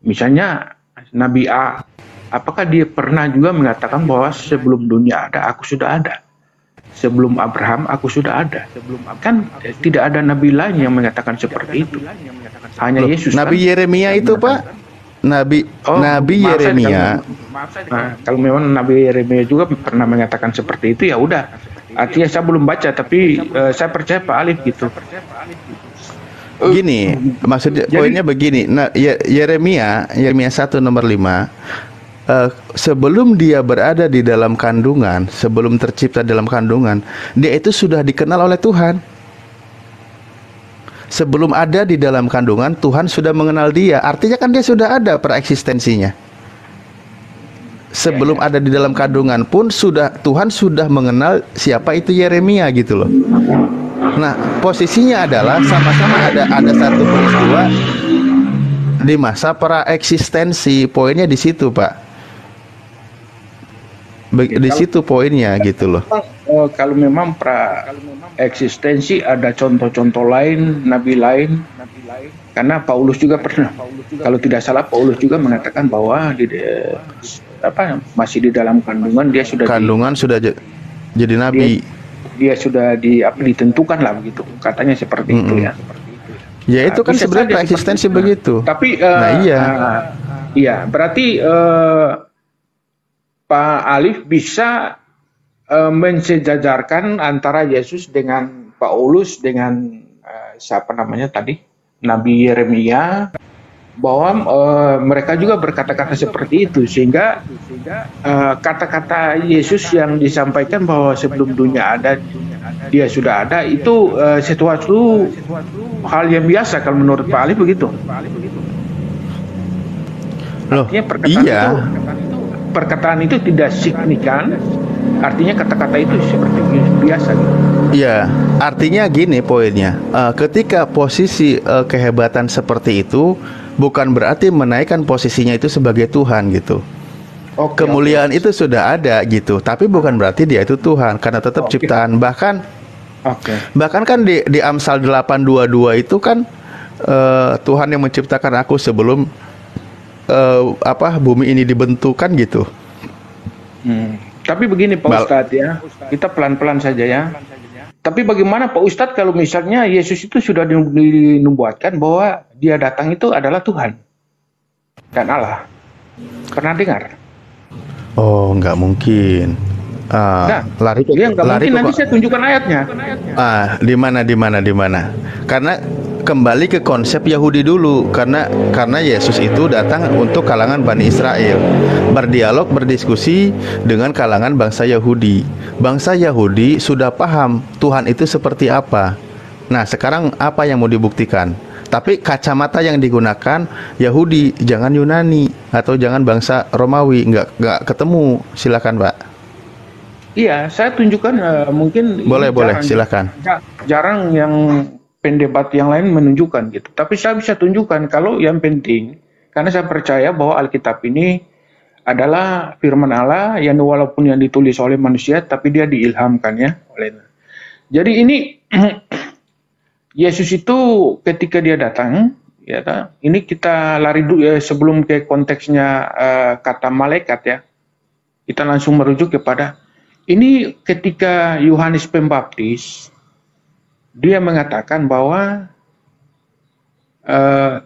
Misalnya Nabi A, apakah dia pernah juga mengatakan bahwa sebelum dunia ada, aku sudah ada? Sebelum Abraham, aku sudah ada. Kan tidak ada nabi lain yang mengatakan seperti itu. Hanya Yesus. Nabi kan? Yeremia itu Pak, Nabi Yeremia. Kalau memang Nabi Yeremia juga pernah mengatakan seperti itu, ya udah. Artinya saya belum baca, tapi saya percaya Pak Alif gitu. Gini, maksudnya poinnya begini. Nah, Yeremia 1 nomor 5, sebelum dia berada di dalam kandungan, sebelum tercipta dalam kandungan, dia itu sudah dikenal oleh Tuhan. Sebelum ada di dalam kandungan, Tuhan sudah mengenal dia. Artinya kan dia sudah ada pereksistensinya. Sebelum ada di dalam kandungan pun Tuhan sudah mengenal siapa itu Yeremia gitu loh. Nah, posisinya adalah sama-sama ada satu peristiwa di masa praeksistensi. Poinnya di situ, Pak. Di situ poinnya gitu loh. Kalau memang eksistensi, ada contoh-contoh lain, nabi lain. Karena Paulus juga pernah, kalau tidak salah Paulus juga mengatakan bahwa masih di dalam kandungan dia sudah sudah jadi nabi. Dia sudah ditentukan lah begitu, katanya seperti itu ya. Ya itu kan sebenarnya eksistensi begitu. Tapi iya. Iya, berarti Pak Alif bisa mensejajarkan antara Yesus dengan Paulus dengan siapa namanya tadi, Nabi Yeremia, bahwa mereka juga berkata-kata seperti itu, sehingga kata-kata Yesus yang disampaikan bahwa sebelum dunia ada dia sudah ada, itu sesuatu hal yang biasa kalau menurut Pak Ali begitu. Loh, artinya perkataan itu tidak signifikan, artinya kata-kata itu seperti biasa gitu. Iya, artinya gini poinnya, ketika posisi kehebatan seperti itu bukan berarti menaikkan posisinya itu sebagai Tuhan gitu. Kemuliaan itu sudah ada gitu, tapi bukan berarti dia itu Tuhan, karena tetap ciptaan. Bahkan kan di Amsal 8:22 itu kan Tuhan yang menciptakan aku sebelum bumi ini dibentukkan gitu. Tapi begini Pak Ustadz ya, kita pelan-pelan saja ya. Tapi bagaimana Pak Ustadz kalau misalnya Yesus itu sudah dinubuatkan bahwa dia datang itu adalah Tuhan dan Allah? Pernah dengar? Oh, nggak mungkin. Lari mungkin, nanti saya tunjukkan ayatnya. Di mana? Karena kembali ke konsep Yahudi dulu, karena Yesus itu datang untuk kalangan Bani Israel, berdialog, berdiskusi dengan kalangan bangsa Yahudi. Bangsa Yahudi sudah paham Tuhan itu seperti apa. Nah, sekarang apa yang mau dibuktikan? Tapi kacamata yang digunakan Yahudi, jangan Yunani atau jangan bangsa Romawi, nggak ketemu. Silakan, Pak. Iya, saya tunjukkan mungkin. Boleh, silakan. Jarang yang pendebat yang lain menunjukkan gitu. Tapi saya bisa tunjukkan kalau yang penting, karena saya percaya bahwa Alkitab ini adalah firman Allah yang walaupun yang ditulis oleh manusia, tapi dia diilhamkan ya oleh. Jadi ini Yesus itu ketika dia datang, ya, ini kita lari dulu ya, sebelum ke konteksnya kata malaikat ya, kita langsung merujuk kepada ini ketika Yohanes Pembaptis. Dia mengatakan bahwa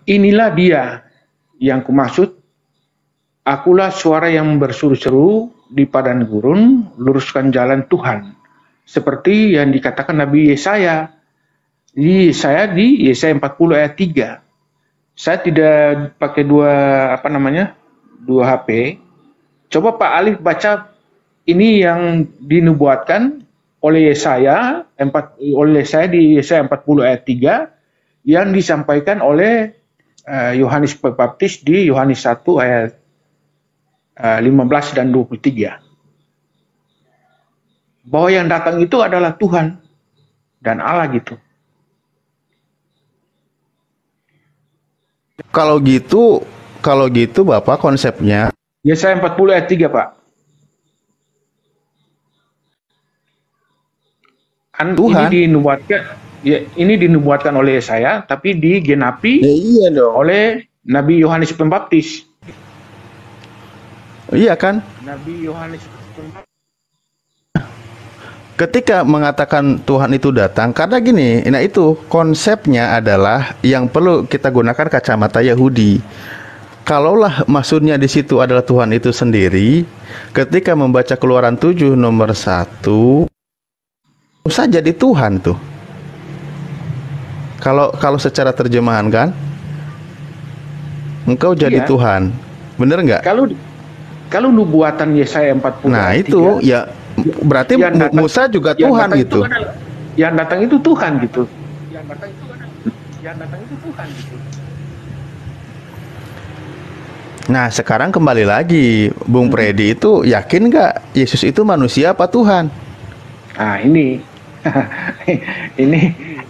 inilah dia yang kumaksud, akulah suara yang berseru-seru di padang gurun, luruskan jalan Tuhan. Seperti yang dikatakan Nabi Yesaya. Di Yesaya 40 ayat 3. Saya tidak pakai dua HP. Coba Pak Alif baca ini yang dinubuatkan oleh Yesaya di Yesaya 40 ayat 3 yang disampaikan oleh Yohanes Pembaptis di Yohanes 1 ayat 15 dan 23. Bahwa yang datang itu adalah Tuhan dan Allah gitu. Kalau gitu Bapak konsepnya Yesaya 40 ayat 3, Pak. Tuhan. Ini dinubuatkan oleh Yesaya, tapi digenapi oleh Nabi Yohanes Pembaptis. Iya kan? Nabi Yohanes Pembaptis. Ketika mengatakan Tuhan itu datang, karena gini, nah itu konsepnya adalah yang perlu kita gunakan kacamata Yahudi. Kalaulah maksudnya di situ adalah Tuhan itu sendiri, ketika membaca Keluaran 7 nomor 1 usah jadi Tuhan tuh. Kalau kalau secara terjemahan kan, engkau jadi Iya. Tuhan. Bener nggak? Kalau kalau nubuatan Yesaya 40 Nah, ayat itu 3, ya berarti yang datang- Musa juga yang Tuhan datang gitu. Itu adalah, yang datang itu Tuhan gitu. Yang datang itu Tuhan gitu. Nah, sekarang kembali lagi, Bung Predi itu yakin nggak Yesus itu manusia apa Tuhan? Nah, ini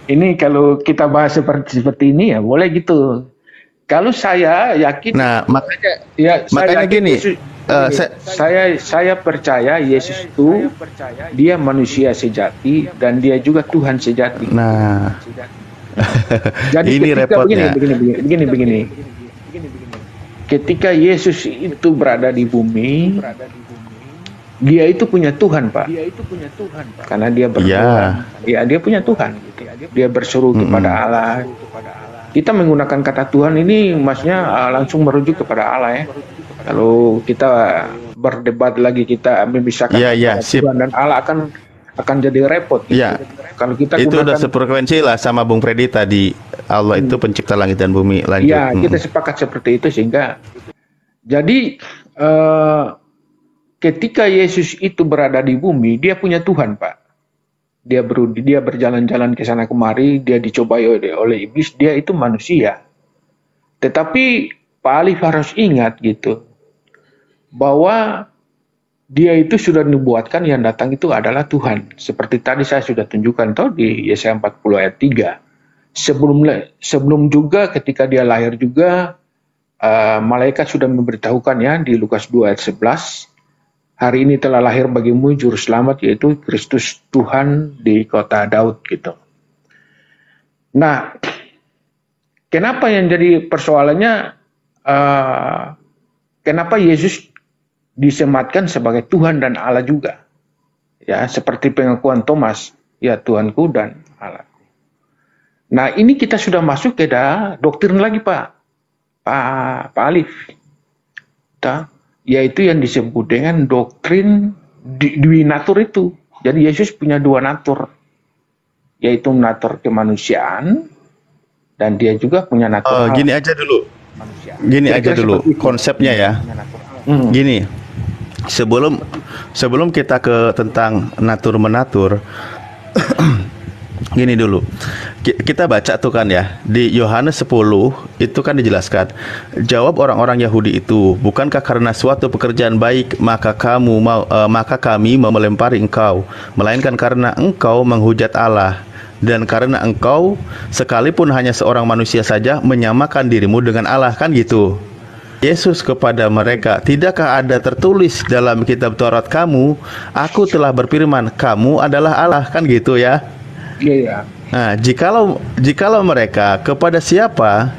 ini kalau kita bahas seperti ini ya boleh gitu. Kalau saya yakin, Nah, makanya ya makanya yakin gini, Yesus- saya percaya Yesus itu dia manusia sejati dan dia juga Tuhan sejati. nah, Jadi ini ketika repotnya. begini. Ketika Yesus itu berada di bumi, dia itu punya Tuhan, Pak. Karena dia berdoa. Dia punya Tuhan. Dia berseru kepada Allah. Kita menggunakan kata Tuhan ini maksudnya langsung merujuk kepada Allah ya. Kalau kita berdebat lagi, kita memisahkan Iya, iya, antara sip. Tuhan dan Allah akan jadi repot. Gitu. Iya. Kalau kita Itu udah gunakan, sefrekuensi lah sama Bung Predi tadi. Allah itu pencipta langit dan bumi. Lanjut. ya kita sepakat seperti itu sehingga jadi ketika Yesus itu berada di bumi, dia punya Tuhan, Pak. Dia berjalan-jalan ke sana kemari, dia dicobai oleh iblis, dia itu manusia. Tetapi Pak Alif harus ingat gitu, bahwa dia itu sudah dibuatkan yang datang itu adalah Tuhan. Seperti tadi saya sudah tunjukkan toh di Yesaya 40 ayat 3. Sebelum juga ketika dia lahir juga, malaikat sudah memberitahukan ya di Lukas 2 ayat 11, hari ini telah lahir bagimu juru selamat yaitu Kristus Tuhan di kota Daud gitu. Nah, kenapa yang jadi persoalannya kenapa Yesus disematkan sebagai Tuhan dan Allah juga? Ya, seperti pengakuan Thomas, ya Tuhanku dan Allahku. Nah, ini kita sudah masuk ke doktrin lagi, Pak Alif. Yaitu yang disebut dengan doktrin dwinatur itu. Jadi Yesus punya dua natur, yaitu natur kemanusiaan dan dia juga punya natur Allah. Gini aja dulu. Manusia. Gini Kira-kira aja dulu seperti itu. konsepnya ya. Gini. Sebelum kita ke tentang natur menatur, gini dulu. Kita baca tuh kan ya di Yohanes 10 itu kan dijelaskan, jawab orang-orang Yahudi itu, bukankah karena suatu pekerjaan baik maka kami mau melempari engkau, melainkan karena engkau menghujat Allah, dan karena engkau sekalipun hanya seorang manusia saja menyamakan dirimu dengan Allah, kan gitu. Yesus kepada mereka, tidakkah ada tertulis dalam kitab Taurat kamu, aku telah berfirman kamu adalah Allah, kan gitu ya. Iya. Nah, jikalau mereka kepada siapa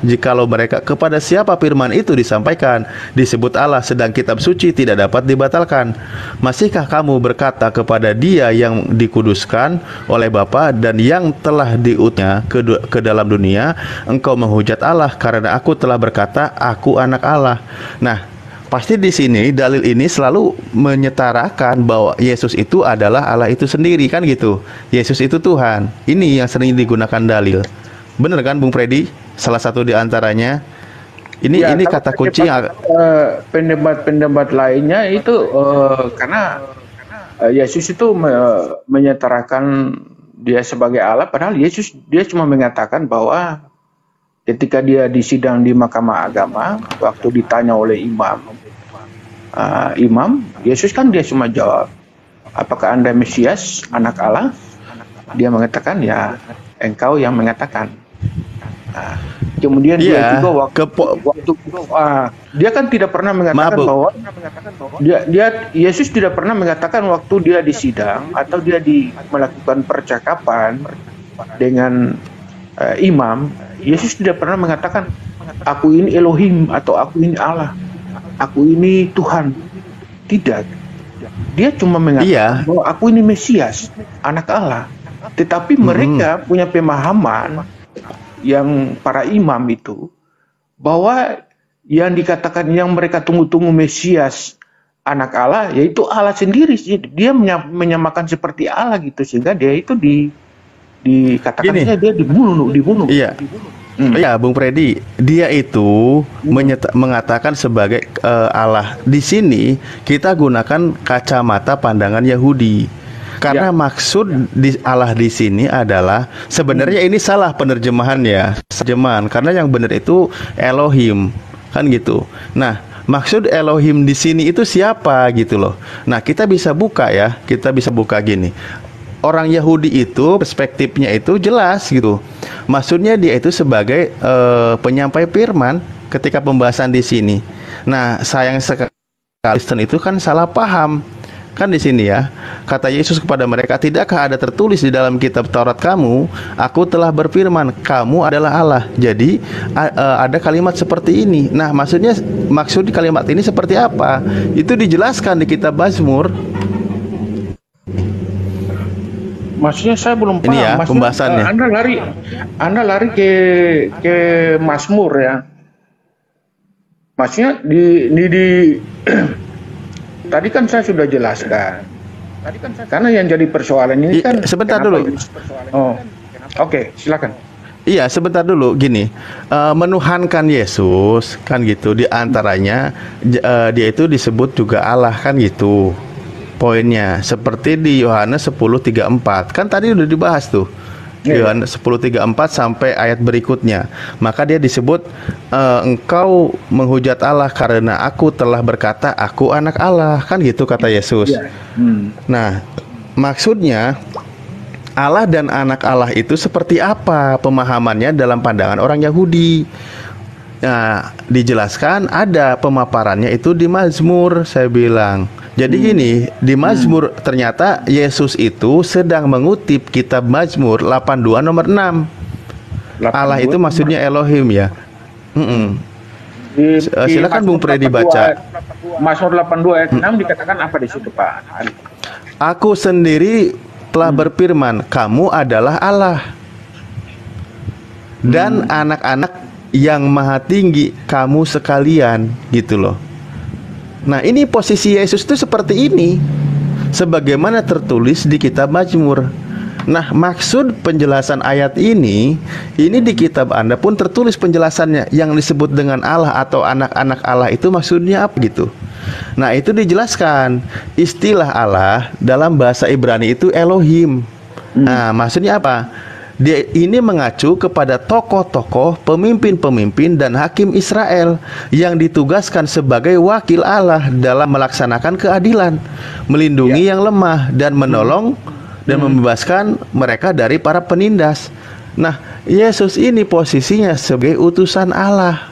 firman itu disampaikan disebut Allah, sedang kitab suci tidak dapat dibatalkan, masihkah kamu berkata kepada Dia yang dikuduskan oleh Bapa dan yang telah diutusnya ke dalam dunia, engkau menghujat Allah karena aku telah berkata aku anak Allah. Nah, pasti di sini dalil ini selalu menyetarakan bahwa Yesus itu adalah Allah itu sendiri, kan gitu. Yesus itu Tuhan. Ini yang sering digunakan dalil. Bener kan Bung Predi? Salah satu di antaranya. Ini kata kunci yang pendapat lainnya itu karena Yesus itu menyetarakan dia sebagai Allah, padahal Yesus dia cuma mengatakan bahwa ketika dia disidang di Mahkamah Agama, waktu ditanya oleh imam, Yesus kan dia cuma jawab, apakah Anda Mesias, anak Allah? Dia mengatakan, ya engkau yang mengatakan. Nah, kemudian dia juga dia kan tidak pernah mengatakan bahwa Yesus tidak pernah mengatakan waktu dia disidang atau dia melakukan percakapan dengan imam, Yesus tidak pernah mengatakan aku ini Elohim atau aku ini Allah, aku ini Tuhan. Tidak. Dia cuma mengatakan bahwa aku ini Mesias, anak Allah. Tetapi mereka punya pemahaman yang para imam itu bahwa yang dikatakan yang mereka tunggu-tunggu Mesias, anak Allah, yaitu Allah sendiri. Dia menyamakan seperti Allah gitu, sehingga dia itu dikatakannya dia dibunuh. Iya. Iya, Bung Freddy, dia itu mengatakan sebagai Allah. Di sini kita gunakan kacamata pandangan Yahudi. Karena maksud Allah di sini adalah sebenarnya ini salah penerjemahannya, terjemahan. Karena yang benar itu Elohim, kan gitu. Nah, maksud Elohim di sini itu siapa gitu loh. Nah, kita bisa buka gini. Orang Yahudi itu perspektifnya itu jelas gitu. Maksudnya dia itu sebagai penyampai firman ketika pembahasan di sini. Nah, sayang sekali Kristen itu kan salah paham. Kan di sini ya, kata Yesus kepada mereka, tidakkah ada tertulis di dalam kitab Taurat kamu, aku telah berfirman, kamu adalah Allah. Jadi ada kalimat seperti ini. Nah, maksud kalimat ini seperti apa? Itu dijelaskan di kitab Mazmur. Maksudnya saya belum paham. Ini ya pembahasannya. Anda lari ke Mazmur ya. Maksudnya di tadi kan saya sudah jelaskan. Karena yang jadi persoalan ini kan sebentar dulu. Oke, silakan. Iya, sebentar dulu. Gini, menuhankan Yesus kan gitu. Di antaranya dia itu disebut juga Allah kan gitu. Poinnya seperti di Yohanes 10:34 kan tadi udah dibahas tuh. Yohanes 10:34 sampai ayat berikutnya. Maka dia disebut engkau menghujat Allah karena aku telah berkata aku anak Allah, kan gitu kata Yesus. Nah, maksudnya Allah dan anak Allah itu seperti apa pemahamannya dalam pandangan orang Yahudi? Nah, dijelaskan ada pemaparannya itu di Mazmur, saya bilang. Jadi gini, di Mazmur ternyata Yesus itu sedang mengutip kitab Mazmur 82 nomor 6. Allah itu maksudnya Elohim ya. Silakan Bung Freddy baca. Mazmur 82 ayat 6 dikatakan apa di situ, Pak? Aku sendiri telah berfirman, kamu adalah Allah. Dan anak-anak yang maha tinggi kamu sekalian, gitu loh. Nah, ini posisi Yesus itu seperti ini, sebagaimana tertulis di kitab Mazmur. Nah, maksud penjelasan ayat ini di kitab Anda pun tertulis penjelasannya. Yang disebut dengan Allah atau anak-anak Allah itu maksudnya apa gitu. Nah, itu dijelaskan. Istilah Allah dalam bahasa Ibrani itu Elohim. Nah, maksudnya apa? Dia ini mengacu kepada tokoh-tokoh, pemimpin-pemimpin dan hakim Israel yang ditugaskan sebagai wakil Allah dalam melaksanakan keadilan, melindungi yang lemah dan menolong dan membebaskan mereka dari para penindas. Nah, Yesus ini posisinya sebagai utusan Allah.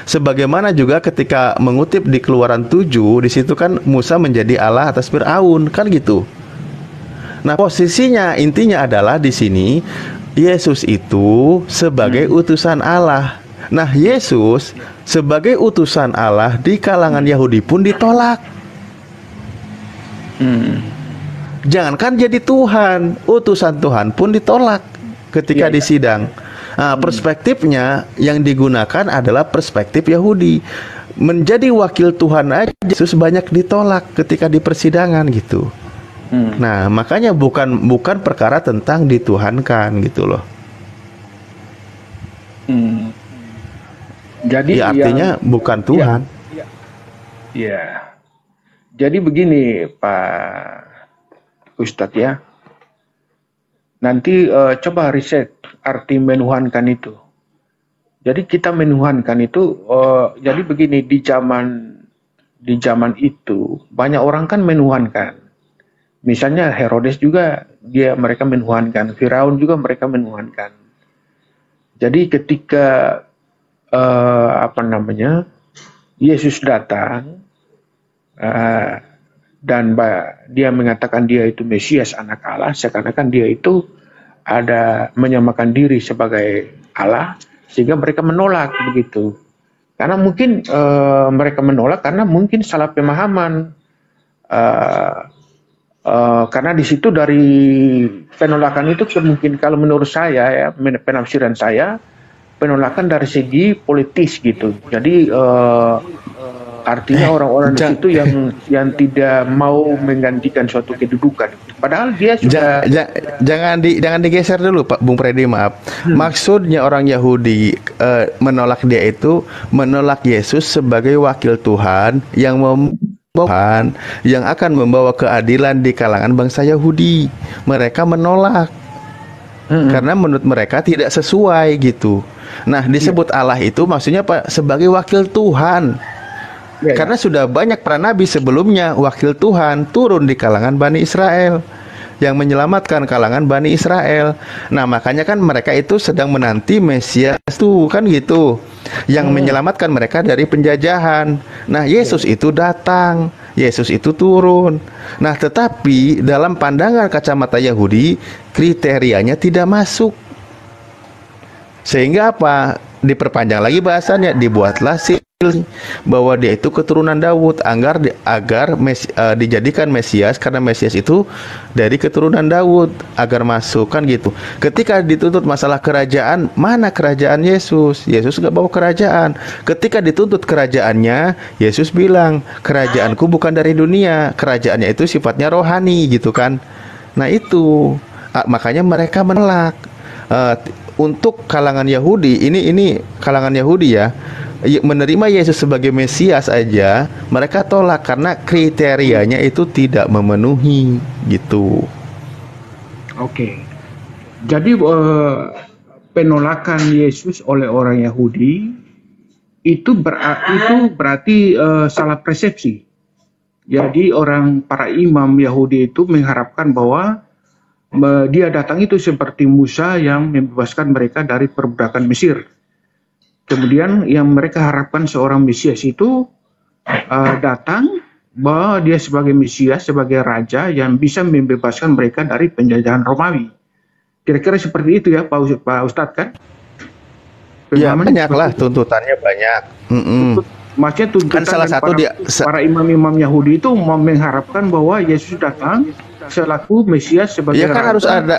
Sebagaimana juga ketika mengutip di Keluaran 7, di situ kan Musa menjadi Allah atas Firaun, kan gitu. Nah, posisinya intinya adalah di sini Yesus itu sebagai utusan Allah. Nah, Yesus sebagai utusan Allah di kalangan Yahudi pun ditolak. Jangankan jadi Tuhan, utusan Tuhan pun ditolak ketika disidang. Nah, perspektifnya yang digunakan adalah perspektif Yahudi. Menjadi wakil Tuhan aja Yesus banyak ditolak ketika di persidangan gitu. Nah, makanya bukan perkara tentang dituhankan gitu loh. Jadi ya, artinya bukan Tuhan. Ya. Jadi begini Pak Ustadz ya. Nanti coba riset arti menuhankan itu. Jadi kita menuhankan itu jadi begini, di zaman itu banyak orang kan menuhankan. Misalnya Herodes juga mereka menuhankan, Firaun juga mereka menuhankan. Jadi ketika Yesus datang dan dia mengatakan dia itu Mesias anak Allah, seakan-akan dia itu ada menyamakan diri sebagai Allah, sehingga mereka menolak begitu. Karena mungkin mereka menolak karena mungkin salah pemahaman. Karena di situ dari penolakan itu mungkin kalau menurut saya ya, penafsiran saya, penolakan dari segi politis gitu. Jadi Artinya orang-orang di Ja- situ yang tidak mau menggantikan suatu kedudukan. Padahal dia sudah jangan digeser dulu Pak Bung Freddy, maaf. Maksudnya orang Yahudi menolak dia itu menolak Yesus sebagai wakil Tuhan yang Tuhan yang akan membawa keadilan di kalangan bangsa Yahudi. Mereka menolak karena menurut mereka tidak sesuai gitu. Nah, disebut Allah itu maksudnya Pak sebagai wakil Tuhan. Karena sudah banyak para nabi sebelumnya wakil Tuhan turun di kalangan Bani Israel yang menyelamatkan kalangan Bani Israel. Nah, makanya kan mereka itu sedang menanti Mesias itu kan gitu, yang menyelamatkan mereka dari penjajahan. Nah, Yesus itu datang, Yesus itu turun. Nah, tetapi dalam pandangan kacamata Yahudi kriterianya tidak masuk. Sehingga apa? Diperpanjang lagi bahasanya, dibuatlah bahwa dia itu keturunan Daud agar dijadikan Mesias, karena Mesias itu dari keturunan Daud agar masuk kan gitu. Ketika dituntut masalah kerajaan, mana kerajaan Yesus? Yesus nggak bawa kerajaan. Ketika dituntut kerajaannya, Yesus bilang kerajaanku bukan dari dunia, kerajaannya itu sifatnya rohani gitu kan. Nah itu makanya mereka menolak. Untuk kalangan Yahudi ini kalangan Yahudi ya, menerima Yesus sebagai Mesias aja mereka tolak karena kriterianya itu tidak memenuhi gitu. Oke. Jadi penolakan Yesus oleh orang Yahudi itu berarti salah persepsi. Jadi para imam Yahudi itu mengharapkan bahwa dia datang itu seperti Musa yang membebaskan mereka dari perbudakan Mesir. Kemudian yang mereka harapkan seorang Mesias itu datang bahwa dia sebagai Mesias, sebagai raja yang bisa membebaskan mereka dari penjajahan Romawi. Kira-kira seperti itu ya Pak Ustadz kan? Ya banyak lah, tuntutannya banyak. Maksudnya tuntutan kan salah satu para imam-imam Yahudi itu mengharapkan bahwa Yesus datang selaku Mesias sebagai kan raja. harus ada.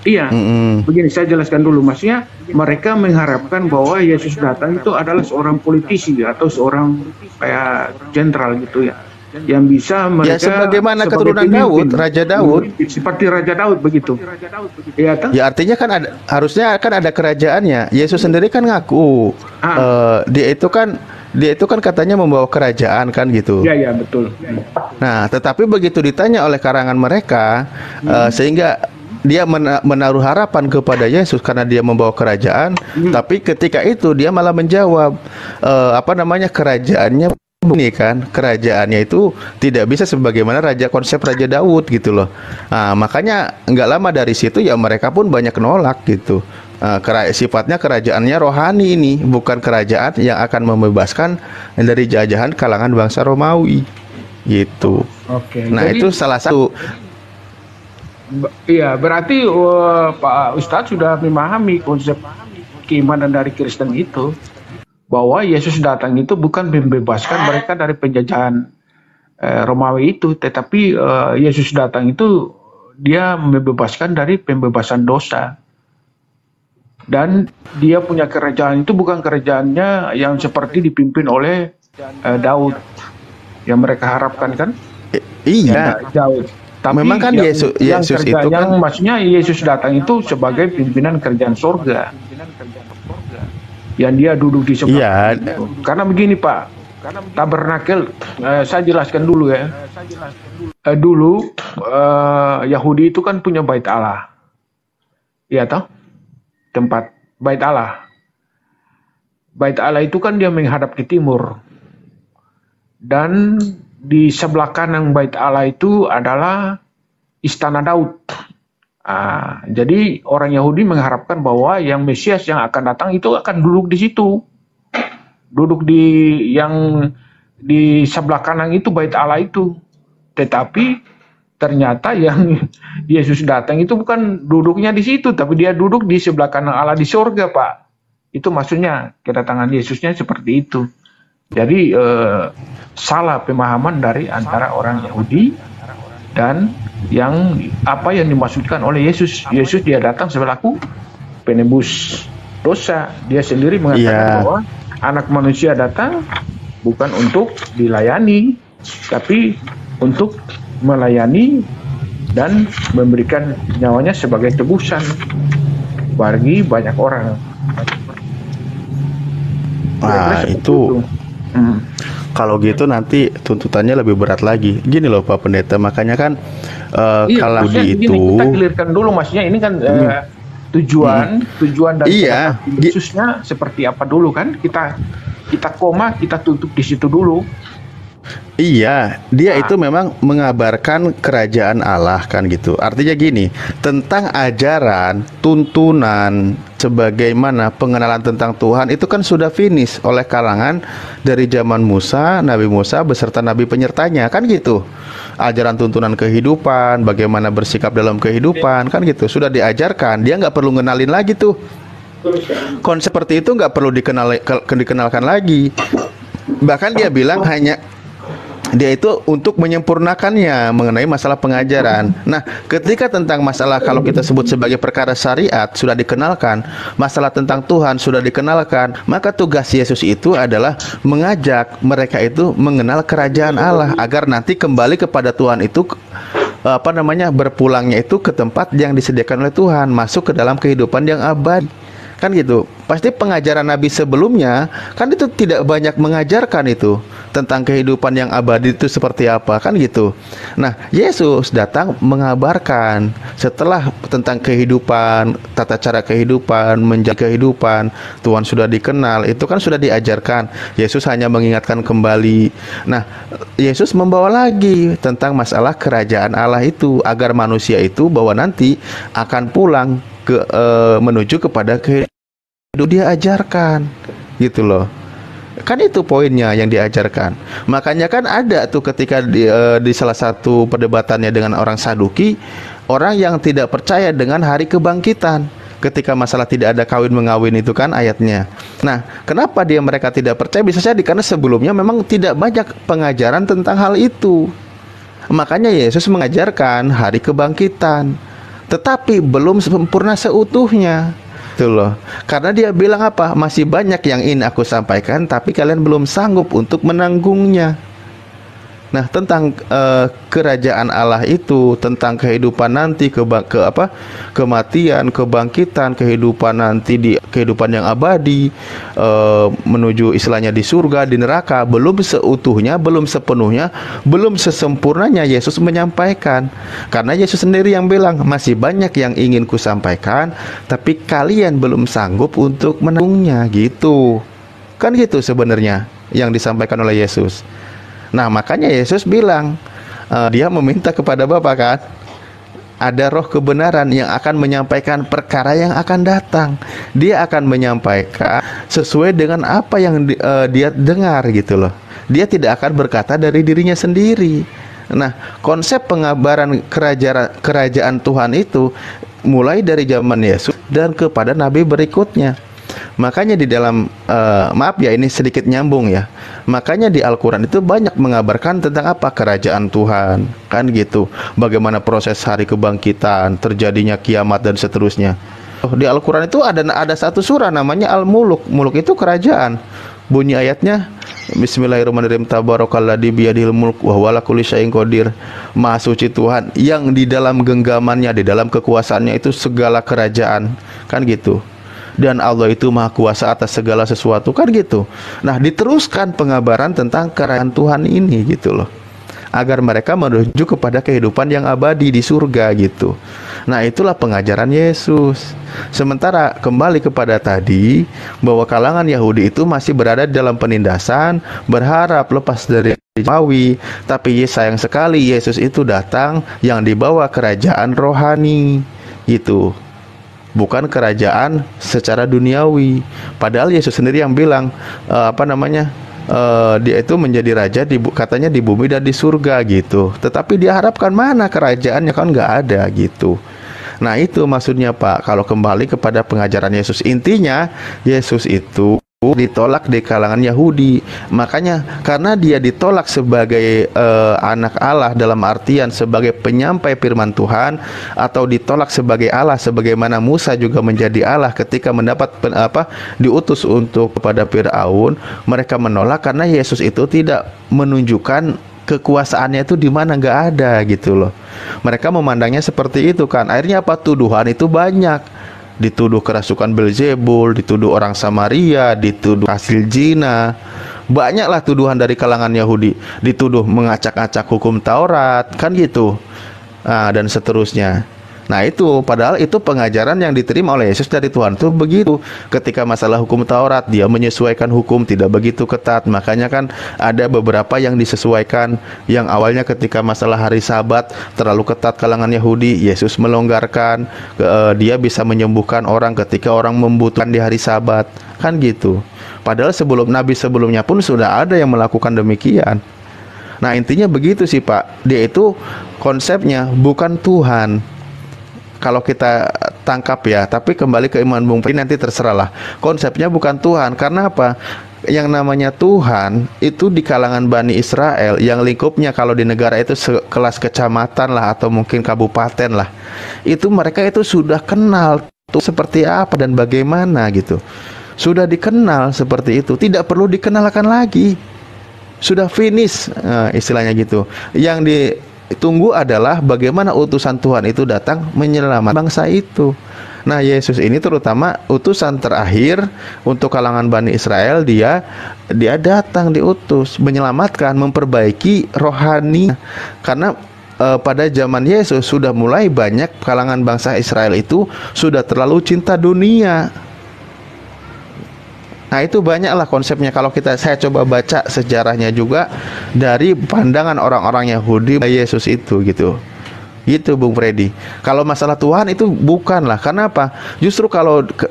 Iya. Begini saya jelaskan dulu. Maksudnya mereka mengharapkan bahwa Yesus datang itu adalah seorang politisi atau seorang kayak jenderal gitu ya, yang bisa mereka sebagaimana keturunan pemimpin, Daud, Raja Daud, seperti Raja Daud begitu. Ya, ya artinya kan harusnya kan ada kerajaannya. Yesus sendiri kan ngaku dia itu kan katanya membawa kerajaan kan gitu. Iya betul. Nah, tetapi begitu ditanya oleh karangan mereka, sehingga dia menaruh harapan kepada Yesus karena dia membawa kerajaan, tapi ketika itu dia malah menjawab kerajaannya ini kan, kerajaannya itu tidak bisa sebagaimana konsep Raja Daud gitu loh. Nah, makanya nggak lama dari situ ya mereka pun banyak nolak gitu. Sifatnya kerajaannya rohani ini, bukan kerajaan yang akan membebaskan dari jajahan kalangan bangsa Romawi gitu. Oke. Nah, jadi, itu salah satu. Iya, berarti Pak Ustadz sudah memahami konsep keimanan dari Kristen itu, bahwa Yesus datang itu bukan membebaskan mereka dari penjajahan Romawi itu, tetapi Yesus datang itu dia membebaskan dari pembebasan dosa. Dan dia punya kerajaan itu bukan kerajaannya yang seperti dipimpin oleh Daud yang mereka harapkan kan? Iya. Daud. Tapi memang kan Yesus itu kan, maksudnya Yesus datang itu sebagai pimpinan kerajaan surga. Yang dia duduk di sebelah. Iya. Karena begini Pak, tabernakel, saya jelaskan dulu ya. Dulu Yahudi itu kan punya bait Allah. Iya toh? Tempat bait Allah. Bait Allah itu kan dia menghadap ke timur. Dan di sebelah kanan bait Allah itu adalah istana Daud. Jadi orang Yahudi mengharapkan bahwa yang Mesias yang akan datang itu akan duduk di situ. Duduk di sebelah kanan itu bait Allah itu. Tetapi ternyata yang Yesus datang itu bukan duduknya di situ, tapi dia duduk di sebelah kanan Allah di surga, Pak. Itu maksudnya kedatangan Yesusnya seperti itu. Jadi salah pemahaman dari antara orang Yahudi dan yang dimaksudkan oleh Yesus. Yesus dia datang selaku penebus dosa. Dia sendiri mengatakan bahwa anak manusia datang bukan untuk dilayani, tapi untuk melayani dan memberikan nyawanya sebagai tebusan bagi banyak orang. Nah, itu kalau gitu nanti tuntutannya lebih berat lagi. Gini loh Pak Pendeta, makanya kan kalau maksudnya di gini, itu kita clearkan dulu, maksudnya ini kan tujuan dan Iya, Yesusnya seperti apa dulu kan, kita koma, kita tutup di situ dulu. iya, dia itu memang mengabarkan kerajaan Allah kan gitu. Artinya gini, tentang ajaran, tuntunan, sebagaimana pengenalan tentang Tuhan itu kan sudah finish oleh kalangan dari zaman Musa, Nabi Musa beserta nabi penyertanya kan gitu. Ajaran tuntunan kehidupan, bagaimana bersikap dalam kehidupan kan gitu, sudah diajarkan. Dia nggak perlu ngenalin lagi tuh. Konsep seperti itu nggak perlu dikenalkan lagi. Bahkan dia bilang dia itu untuk menyempurnakannya mengenai masalah pengajaran. Nah, ketika tentang masalah kalau kita sebut sebagai perkara syariat sudah dikenalkan, masalah tentang Tuhan sudah dikenalkan, maka tugas Yesus itu adalah mengajak mereka itu mengenal kerajaan Allah agar nanti kembali kepada Tuhan itu berpulangnya itu ke tempat yang disediakan oleh Tuhan, masuk ke dalam kehidupan yang abadi. Kan gitu. Pasti pengajaran Nabi sebelumnya kan itu tidak banyak mengajarkan itu tentang kehidupan yang abadi itu seperti apa kan gitu. Nah, Yesus datang mengabarkan setelah tentang kehidupan, tata cara kehidupan, menjaga kehidupan, Tuhan sudah dikenal, itu kan sudah diajarkan. Yesus hanya mengingatkan kembali. Nah, Yesus membawa lagi tentang masalah kerajaan Allah itu agar manusia itu bahwa nanti akan pulang menuju kepada kehidupan dia ajarkan gitu loh. Kan itu poinnya yang diajarkan. Makanya kan ada tuh ketika di salah satu perdebatannya dengan orang Saduki, orang yang tidak percaya dengan hari kebangkitan ketika masalah tidak ada kawin mengawin itu kan ayatnya. Nah, kenapa mereka tidak percaya? Bisa jadi karena sebelumnya memang tidak banyak pengajaran tentang hal itu. Makanya Yesus mengajarkan hari kebangkitan, tetapi belum sempurna seutuhnya. Itu loh. Karena dia bilang apa? Masih banyak yang ingin aku sampaikan, tapi kalian belum sanggup untuk menanggungnya. Nah, tentang kerajaan Allah itu, tentang kehidupan nanti, kematian, kebangkitan, kehidupan nanti di kehidupan yang abadi, menuju istilahnya di surga, di neraka, belum seutuhnya, belum sepenuhnya, belum sesempurnanya Yesus menyampaikan. Karena Yesus sendiri yang bilang, masih banyak yang ingin ku sampaikan, tapi kalian belum sanggup untuk menanggungnya, gitu. Kan gitu sebenarnya yang disampaikan oleh Yesus. Nah, makanya Yesus bilang, dia meminta kepada Bapa kan, ada roh kebenaran yang akan menyampaikan perkara yang akan datang. Dia akan menyampaikan sesuai dengan apa yang dia dengar gitu loh. Dia tidak akan berkata dari dirinya sendiri. Nah, konsep pengabaran kerajaan Tuhan itu mulai dari zaman Yesus dan kepada nabi berikutnya. Makanya di dalam maaf ya, ini sedikit nyambung ya. Makanya di Al-Quran itu banyak mengabarkan tentang apa? Kerajaan Tuhan, kan gitu. Bagaimana proses hari kebangkitan, terjadinya kiamat dan seterusnya. Di Al-Quran itu ada satu surah namanya Al-Muluk. Muluk itu kerajaan. Bunyi ayatnya, Bismillahirrahmanirrahim, Tabarakalladzi biyadihil mulk wa huwa ala kulli syai'in qadir. Maha suci Tuhan yang di dalam genggamannya, di dalam kekuasaannya itu segala kerajaan, kan gitu. Dan Allah itu maha kuasa atas segala sesuatu, kan gitu. Nah, diteruskan pengabaran tentang kerajaan Tuhan ini gitu loh, agar mereka menuju kepada kehidupan yang abadi di surga gitu. Nah, itulah pengajaran Yesus. Sementara kembali kepada tadi, bahwa kalangan Yahudi itu masih berada dalam penindasan, berharap lepas dari Romawi. Tapi sayang sekali Yesus itu datang yang dibawa kerajaan rohani gitu, bukan kerajaan secara duniawi. Padahal Yesus sendiri yang bilang dia itu menjadi raja katanya di bumi dan di surga gitu. Tetapi dia harapkan mana kerajaannya, kan nggak ada gitu. Nah, itu maksudnya Pak, kalau kembali kepada pengajaran Yesus, intinya Yesus itu ditolak di kalangan Yahudi. Makanya karena dia ditolak sebagai anak Allah, dalam artian sebagai penyampai firman Tuhan, atau ditolak sebagai Allah sebagaimana Musa juga menjadi Allah ketika mendapat diutus untuk kepada Firaun, mereka menolak karena Yesus itu tidak menunjukkan kekuasaannya itu di mana, nggak ada gitu loh. Mereka memandangnya seperti itu kan. Akhirnya apa? Tuduhan itu banyak. Dituduh kerasukan Belzebul, dituduh orang Samaria, dituduh hasil zina. Banyaklah tuduhan dari kalangan Yahudi. Dituduh mengacak-acak hukum Taurat, kan gitu. Dan seterusnya. Nah itu, padahal itu pengajaran yang diterima oleh Yesus dari Tuhan itu begitu. Ketika masalah hukum Taurat, dia menyesuaikan hukum, tidak begitu ketat. Makanya kan ada beberapa yang disesuaikan. Yang awalnya ketika masalah hari Sabat terlalu ketat kalangan Yahudi, Yesus melonggarkan. Dia bisa menyembuhkan orang ketika orang membutuhkan di hari Sabat, kan gitu. Padahal sebelum Nabi sebelumnya pun sudah ada yang melakukan demikian. Nah intinya begitu sih Pak. Dia itu konsepnya bukan Tuhan. Kalau kita tangkap ya, tapi kembali ke iman Bung Pri, nanti terserahlah. Konsepnya bukan Tuhan, karena apa? Yang namanya Tuhan itu di kalangan Bani Israel, yang lingkupnya kalau di negara itu sekelas kecamatan lah, atau mungkin kabupaten lah. Itu mereka itu sudah kenal tuh seperti apa dan bagaimana gitu. Sudah dikenal seperti itu, tidak perlu dikenalkan lagi. Sudah finish, istilahnya gitu. Yang ditunggu adalah bagaimana utusan Tuhan itu datang menyelamatkan bangsa itu. Nah Yesus ini terutama utusan terakhir untuk kalangan Bani Israel. Dia datang diutus menyelamatkan, memperbaiki rohani. Karena pada zaman Yesus sudah mulai banyak kalangan bangsa Israel itu sudah terlalu cinta dunia. Nah itu banyaklah konsepnya. Kalau saya coba baca sejarahnya juga dari pandangan orang-orang Yahudi Yesus itu gitu Bung Freddy. Kalau masalah Tuhan itu bukanlah. Karena apa? Justru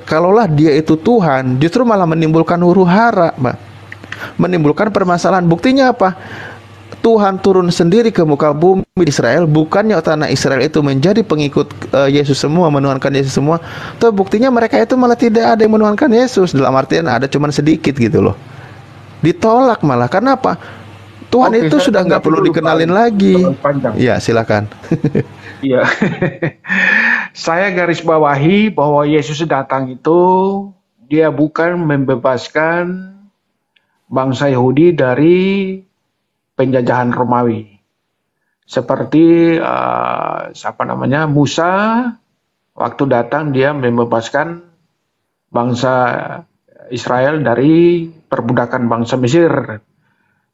kalaulah dia itu Tuhan, justru malah menimbulkan huru-hara, Pak. Menimbulkan permasalahan. Buktinya apa? Tuhan turun sendiri ke muka bumi Israel, bukannya tanah Israel itu menjadi pengikut Yesus semua, menuhankan Yesus semua. Tuh buktinya mereka itu malah tidak ada yang menuhankan Yesus, dalam artian ada cuman sedikit gitu loh. Ditolak malah. Karena apa? Tuhan itu sudah nggak perlu dikenalin lagi. Ya silakan. Iya. Saya garis bawahi bahwa Yesus datang itu dia bukan membebaskan bangsa Yahudi dari penjajahan Romawi. Seperti Musa waktu datang dia membebaskan bangsa Israel dari perbudakan bangsa Mesir.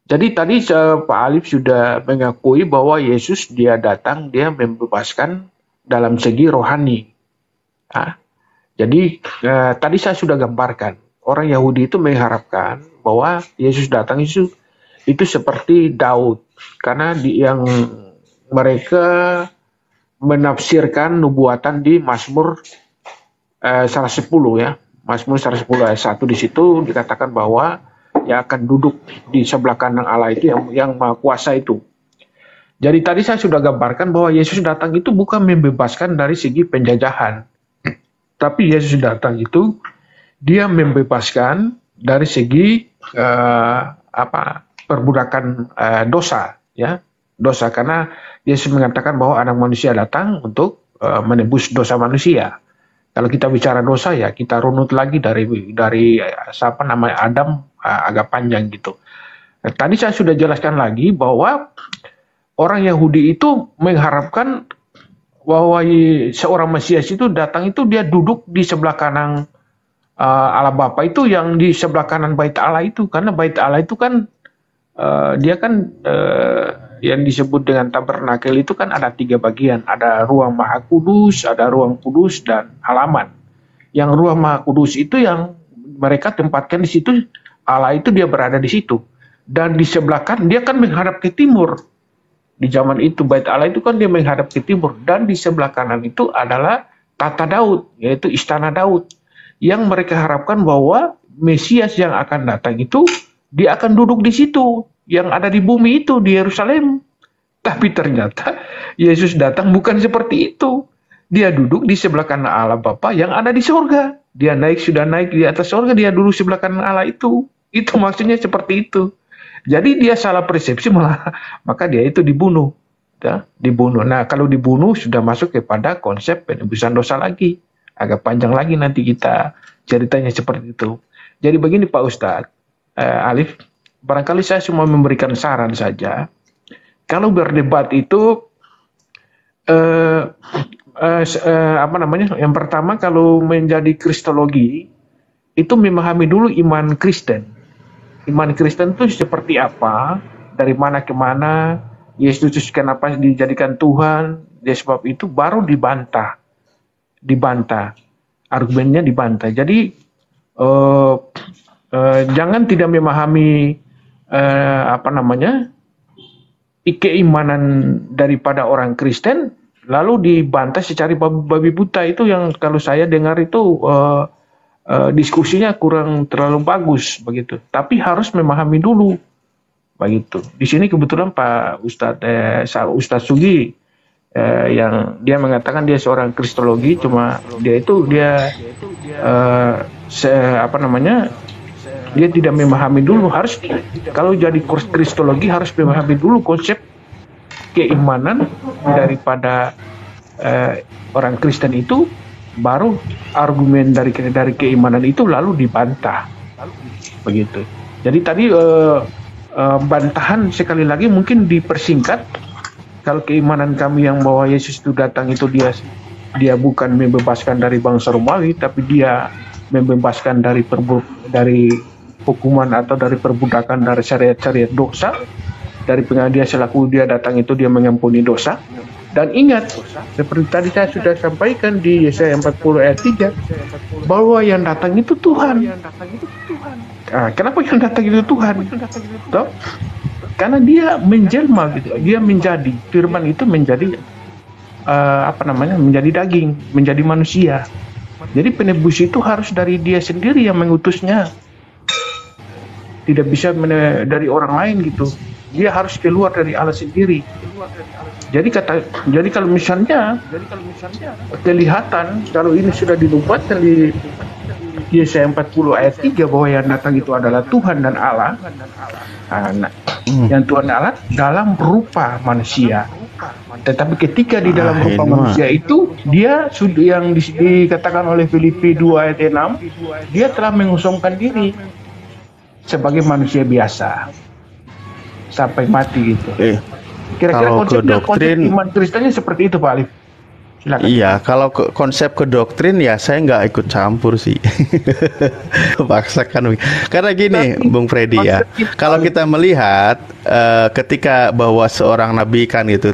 Jadi tadi Pak Alif sudah mengakui bahwa Yesus dia datang dia membebaskan dalam segi rohani. Jadi tadi saya sudah gambarkan orang Yahudi itu mengharapkan bahwa Yesus datang itu seperti Daud, karena yang mereka menafsirkan nubuatan di Mazmur 110 ya. Mazmur 110 ayat 1 di situ dikatakan bahwa yang akan duduk di sebelah kanan Allah itu yang Maha Kuasa itu. Jadi tadi saya sudah gambarkan bahwa Yesus datang itu bukan membebaskan dari segi penjajahan. Tapi Yesus datang itu dia membebaskan dari segi perbudakan dosa ya, dosa, karena Yesus mengatakan bahwa anak manusia datang untuk menebus dosa manusia. Kalau kita bicara dosa ya kita runut lagi dari Adam agak panjang gitu. Tadi saya sudah jelaskan lagi bahwa orang Yahudi itu mengharapkan bahwa seorang Mesias itu datang itu dia duduk di sebelah kanan Allah Bapa itu, yang di sebelah kanan Bait Allah itu, karena Bait Allah itu kan dia kan yang disebut dengan tabernakel itu kan ada 3 bagian. Ada ruang Maha Kudus, ada ruang kudus, dan halaman. Yang ruang Maha Kudus itu yang mereka tempatkan di situ, Allah itu dia berada di situ. Dan di sebelah kanan dia kan menghadap ke timur. Di zaman itu Bait Allah itu kan dia menghadap ke timur, dan di sebelah kanan itu adalah tata Daud, yaitu istana Daud. Yang mereka harapkan bahwa Mesias yang akan datang itu dia akan duduk di situ, yang ada di bumi itu, di Yerusalem. Tapi ternyata Yesus datang bukan seperti itu. Dia duduk di sebelah kanan Allah Bapa yang ada di surga. Dia sudah naik di atas surga, dia dulu sebelah kanan Allah itu. Itu maksudnya seperti itu. Jadi dia salah persepsi malah, maka dia itu dibunuh. Ya, dibunuh. Nah, kalau dibunuh sudah masuk kepada konsep penebusan dosa lagi. Agak panjang lagi nanti kita ceritanya seperti itu. Jadi begini Pak Ustadz, Alif, barangkali saya cuma memberikan saran saja. Kalau berdebat itu, apa namanya? Yang pertama kalau menjadi kristologi, itu memahami dulu iman Kristen. Iman Kristen itu seperti apa, dari mana ke mana, Yesus kenapa dijadikan Tuhan, dia sebab itu baru dibantah, argumennya dibantah. Jadi jangan tidak memahami apa namanya keimanan daripada orang Kristen, lalu dibantah secara babi buta. Itu yang kalau saya dengar itu diskusinya kurang terlalu bagus begitu. Tapi harus memahami dulu begitu. Di sini kebetulan Pak Ustadz Sugi yang dia mengatakan dia seorang kristologi, cuma dia apa namanya, dia tidak memahami dulu. Harus kalau jadi kristologi harus memahami dulu konsep keimanan daripada orang Kristen itu, baru argumen dari keimanan itu lalu dibantah begitu. Jadi tadi bantahan sekali lagi mungkin dipersingkat. Kalau keimanan kami yang bahwa Yesus itu datang itu dia bukan membebaskan dari bangsa Romawi, tapi dia membebaskan dari hukuman atau dari perbudakan dari syariat-syariat dosa. Dari dia selaku dia datang itu dia mengampuni dosa. Dan ingat, seperti tadi saya sudah sampaikan di Yesaya 40 ayat 3, bahwa yang datang itu Tuhan. Nah, kenapa yang datang itu Tuhan? Toh? Karena dia menjelma gitu, dia menjadi, firman itu menjadi apa namanya, menjadi daging, menjadi manusia. Jadi penebus itu harus dari dia sendiri yang mengutusnya, tidak bisa dari orang lain gitu. Dia harus keluar dari Allah sendiri. Jadi kalau misalnya kelihatan kalau ini sudah dinubuatkan di Yesaya 40 ayat 3 bahwa yang datang itu adalah Tuhan dan Allah. Yang Tuhan Allah dalam rupa manusia. Tetapi ketika di dalam rupa manusia itu, dia sudah yang dikatakan oleh Filipi 2 ayat 6, dia telah mengusungkan diri sebagai manusia biasa sampai mati gitu. Kira-kira konsep iman Kristennya seperti itu Pak Alif. Silakan. Iya, kalau konsep ke doktrin ya saya nggak ikut campur sih. Paksakan. Karena gini, Bung Freddy ya, kalau kita melihat ketika bahwa seorang nabi kan gitu,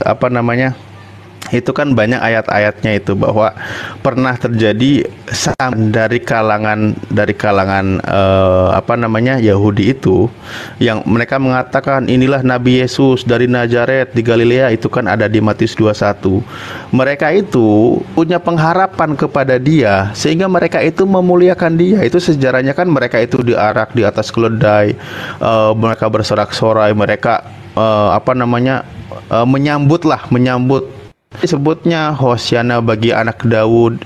apa namanya, itu kan banyak ayat-ayatnya itu bahwa pernah terjadi dari kalangan apa namanya Yahudi itu, yang mereka mengatakan inilah Nabi Yesus dari Nazaret di Galilea. Itu kan ada di Matius 21. Mereka itu punya pengharapan kepada dia sehingga mereka itu memuliakan dia. Itu sejarahnya kan, mereka itu diarak di atas keledai, mereka bersorak-sorai, mereka apa namanya menyambut disebutnya Hosiana bagi anak Daud,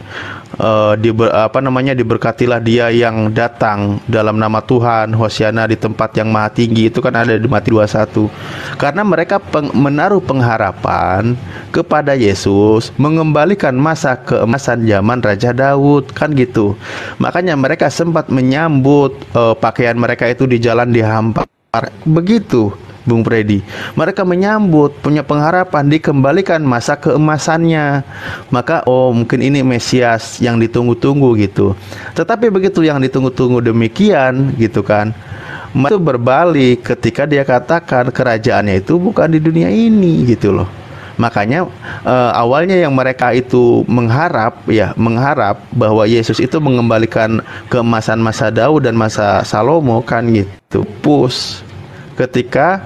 diberkatilah dia yang datang dalam nama Tuhan, Hosiana di tempat yang maha tinggi. Itu kan ada di Matius 21. Karena mereka menaruh pengharapan kepada Yesus mengembalikan masa keemasan zaman Raja Daud, kan gitu. Makanya mereka sempat menyambut, pakaian mereka itu di jalan dihampar begitu, Bung Freddy. Mereka menyambut, punya pengharapan dikembalikan masa keemasannya. Maka mungkin ini Mesias yang ditunggu-tunggu gitu. Tetapi begitu yang ditunggu-tunggu demikian gitu kan, itu berbalik ketika dia katakan kerajaannya itu bukan di dunia ini gitu loh. Makanya awalnya yang mereka itu mengharap bahwa Yesus itu mengembalikan keemasan masa Daud dan masa Salomo kan gitu. Ketika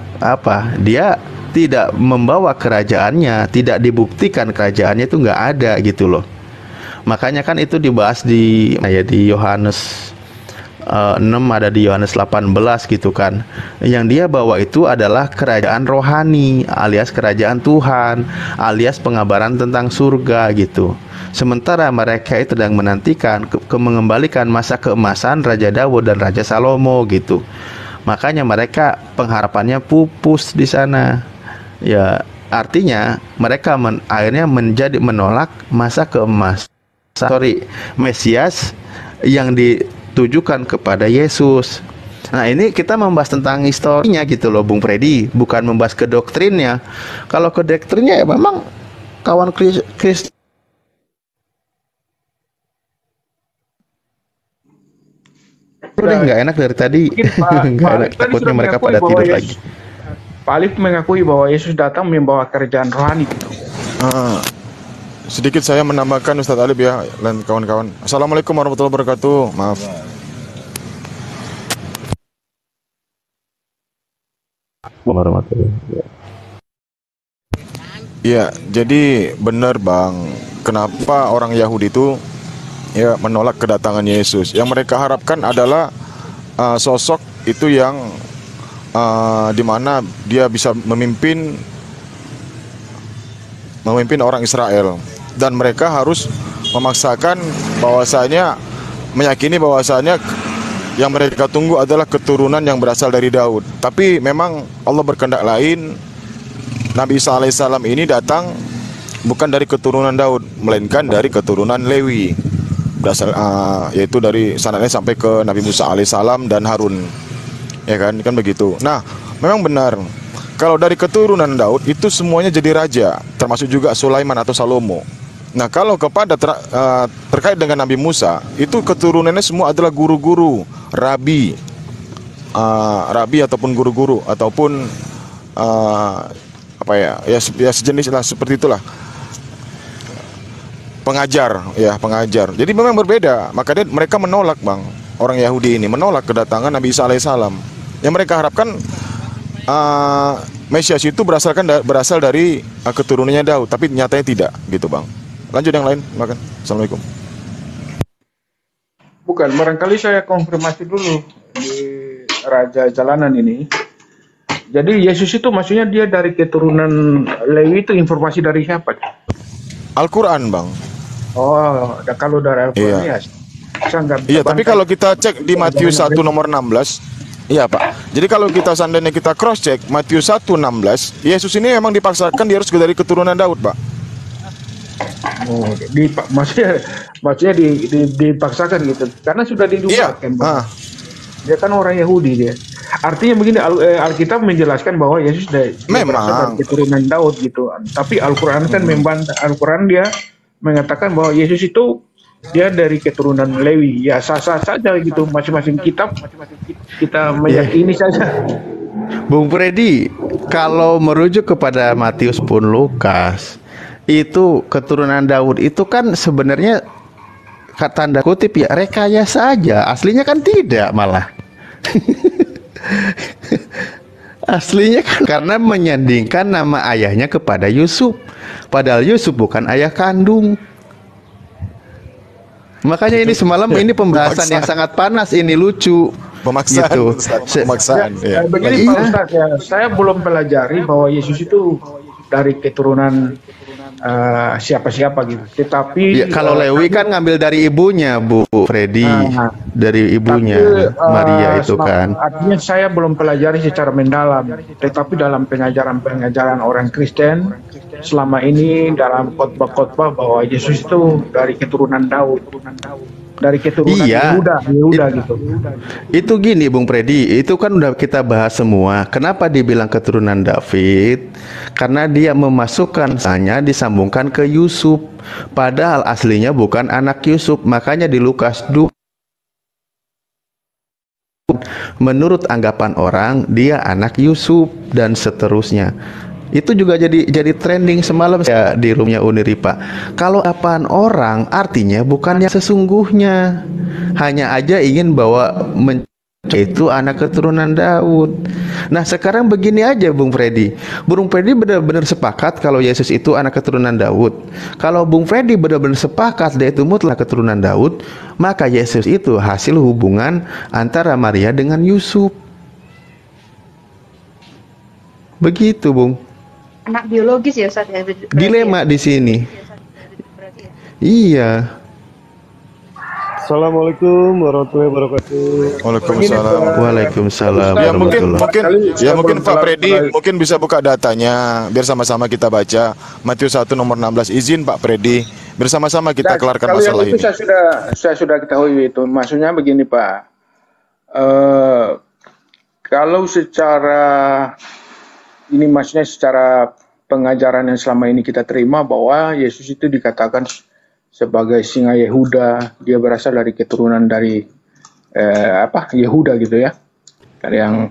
dia tidak membawa kerajaannya, tidak dibuktikan kerajaannya itu nggak ada gitu loh. Makanya kan itu dibahas di Yohanes 6 ada di Yohanes 18 gitu kan. Yang dia bawa itu adalah kerajaan rohani alias kerajaan Tuhan alias pengabaran tentang surga gitu. Sementara mereka itu sedang menantikan mengembalikan masa keemasan Raja Daud dan Raja Salomo gitu. Makanya mereka pengharapannya pupus di sana. Ya, artinya mereka akhirnya menolak masa keemasan Mesias yang ditujukan kepada Yesus. Nah, ini kita membahas tentang historinya gitu loh Bung Freddy, bukan membahas ke doktrinnya. Kalau ke doktrinnya ya memang kawan Kristen udah nggak enak dari tadi. Nggak enak, takutnya mereka pada tidur lagi. Pak Alif mengakui bahwa Yesus datang membawa kerajaan rohani. Sedikit saya menambahkan Ustadz Alif ya dan kawan-kawan. Assalamualaikum warahmatullahi wabarakatuh. Maaf. Ya, jadi benar Bang. Kenapa orang Yahudi itu ya menolak kedatangan Yesus? Yang mereka harapkan adalah sosok itu yang di mana dia bisa memimpin orang Israel, dan mereka harus memaksakan bahwasanya meyakini bahwasanya yang mereka tunggu adalah keturunan yang berasal dari Daud. Tapi memang Allah berkehendak lain. Nabi Isa alaihissalam ini datang bukan dari keturunan Daud, melainkan dari keturunan Lewi, berasal yaitu dari sanadnya sampai ke Nabi Musa alaihissalam dan Harun. Ya kan begitu. Nah, memang benar. Kalau dari keturunan Daud itu semuanya jadi raja, termasuk juga Sulaiman atau Salomo. Nah, kalau kepada terkait dengan Nabi Musa, itu keturunannya semua adalah guru-guru, rabi ataupun guru-guru ataupun ya sejenis lah, seperti itulah. Pengajar. Jadi memang berbeda. Makanya mereka menolak, Bang. Orang Yahudi ini menolak kedatangan Nabi Isa alaihissalam. Yang mereka harapkan Mesias itu berasal dari keturunannya Daud, tapi nyatanya tidak, gitu Bang. Lanjut yang lain, makan. Assalamualaikum. Bukan, barangkali saya konfirmasi dulu di Raja Jalanan ini. Jadi Yesus itu maksudnya dia dari keturunan Lewi, itu informasi dari siapa? Al-Quran, Bang. Oh, kalau dari Al-Quran iya. Saya nggak bisa Iya, tapi kalau kita cek di Matius 1 nomor 16, iya Pak. Jadi kalau kita seandainya kita cross check Matius 1:16, Yesus ini memang dipaksakan dia harus dari keturunan Daud, Pak. Oh, maksudnya dipaksakan gitu. Karena sudah didugakan. Iya. Dia kan orang Yahudi dia. Artinya begini, Alkitab menjelaskan bahwa Yesus berasal dari keturunan Daud gitu. Tapi Al-Quran kan membantah. Al-Quran dia mengatakan bahwa Yesus itu dia dari keturunan Lewi. Ya sah-sah saja gitu, masing-masing kitab kita meyakini saja. Bung Freddy, kalau merujuk kepada Matius pun Lukas, itu keturunan Daud itu kan sebenarnya tanda kutip ya rekayasa saja. Aslinya kan tidak malah. Aslinya kan karena menyandingkan nama ayahnya kepada Yusuf, padahal Yusuf bukan ayah kandung. Makanya ini semalam ini pembahasan yang sangat panas, ini lucu. Pemaksaan, gitu. Pemaksaan. Ya, begini Pak Ustadz ya, saya belum pelajari bahwa Yesus itu dari keturunan siapa-siapa gitu. Tetapi ya, kalau Lewi kan ngambil dari ibunya, Bu Freddy, dari ibunya Maria itu kan. Artinya saya belum pelajari secara mendalam. Tetapi dalam pengajaran orang Kristen selama ini dalam khotbah-khotbah bahwa Yesus itu dari keturunan Daud, dari keturunan Yehuda gitu. Itu gini Bung Freddy, itu kan udah kita bahas semua. Kenapa dibilang keturunan David? Karena dia memasukkan hanya disambungkan ke Yusuf, padahal aslinya bukan anak Yusuf. Makanya di Lukas 2, menurut anggapan orang dia anak Yusuf dan seterusnya. Itu juga jadi trending semalam ya di roomnya Uniripa. Kalau apaan orang artinya bukan yang sesungguhnya, hanya aja ingin bawa itu anak keturunan Daud. Nah sekarang begini aja Bung Freddy. Bung Freddy benar-benar sepakat kalau Yesus itu anak keturunan Daud. Kalau Bung Freddy benar-benar sepakat dia itu mutlak keturunan Daud, maka Yesus itu hasil hubungan antara Maria dengan Yusuf. Begitu Bung. Anak biologis ya Ustaz ya. Dilema di sini. Iya. Assalamualaikum warahmatullahi wabarakatuh. Waalaikumsalam. Waalaikumsalam Ya mungkin warahmatullahi mungkin Pak Freddy mungkin bisa buka datanya biar sama-sama kita baca Matius 1 nomor 16. Izin Pak Freddy, bersama-sama kita kelarkan kalau masalah yang itu ini. saya sudah ketahui itu. Maksudnya begini Pak. Kalau secara ini maksudnya secara pengajaran yang selama ini kita terima bahwa Yesus itu dikatakan sebagai singa Yehuda, dia berasal dari keturunan dari Yehuda gitu ya, dari yang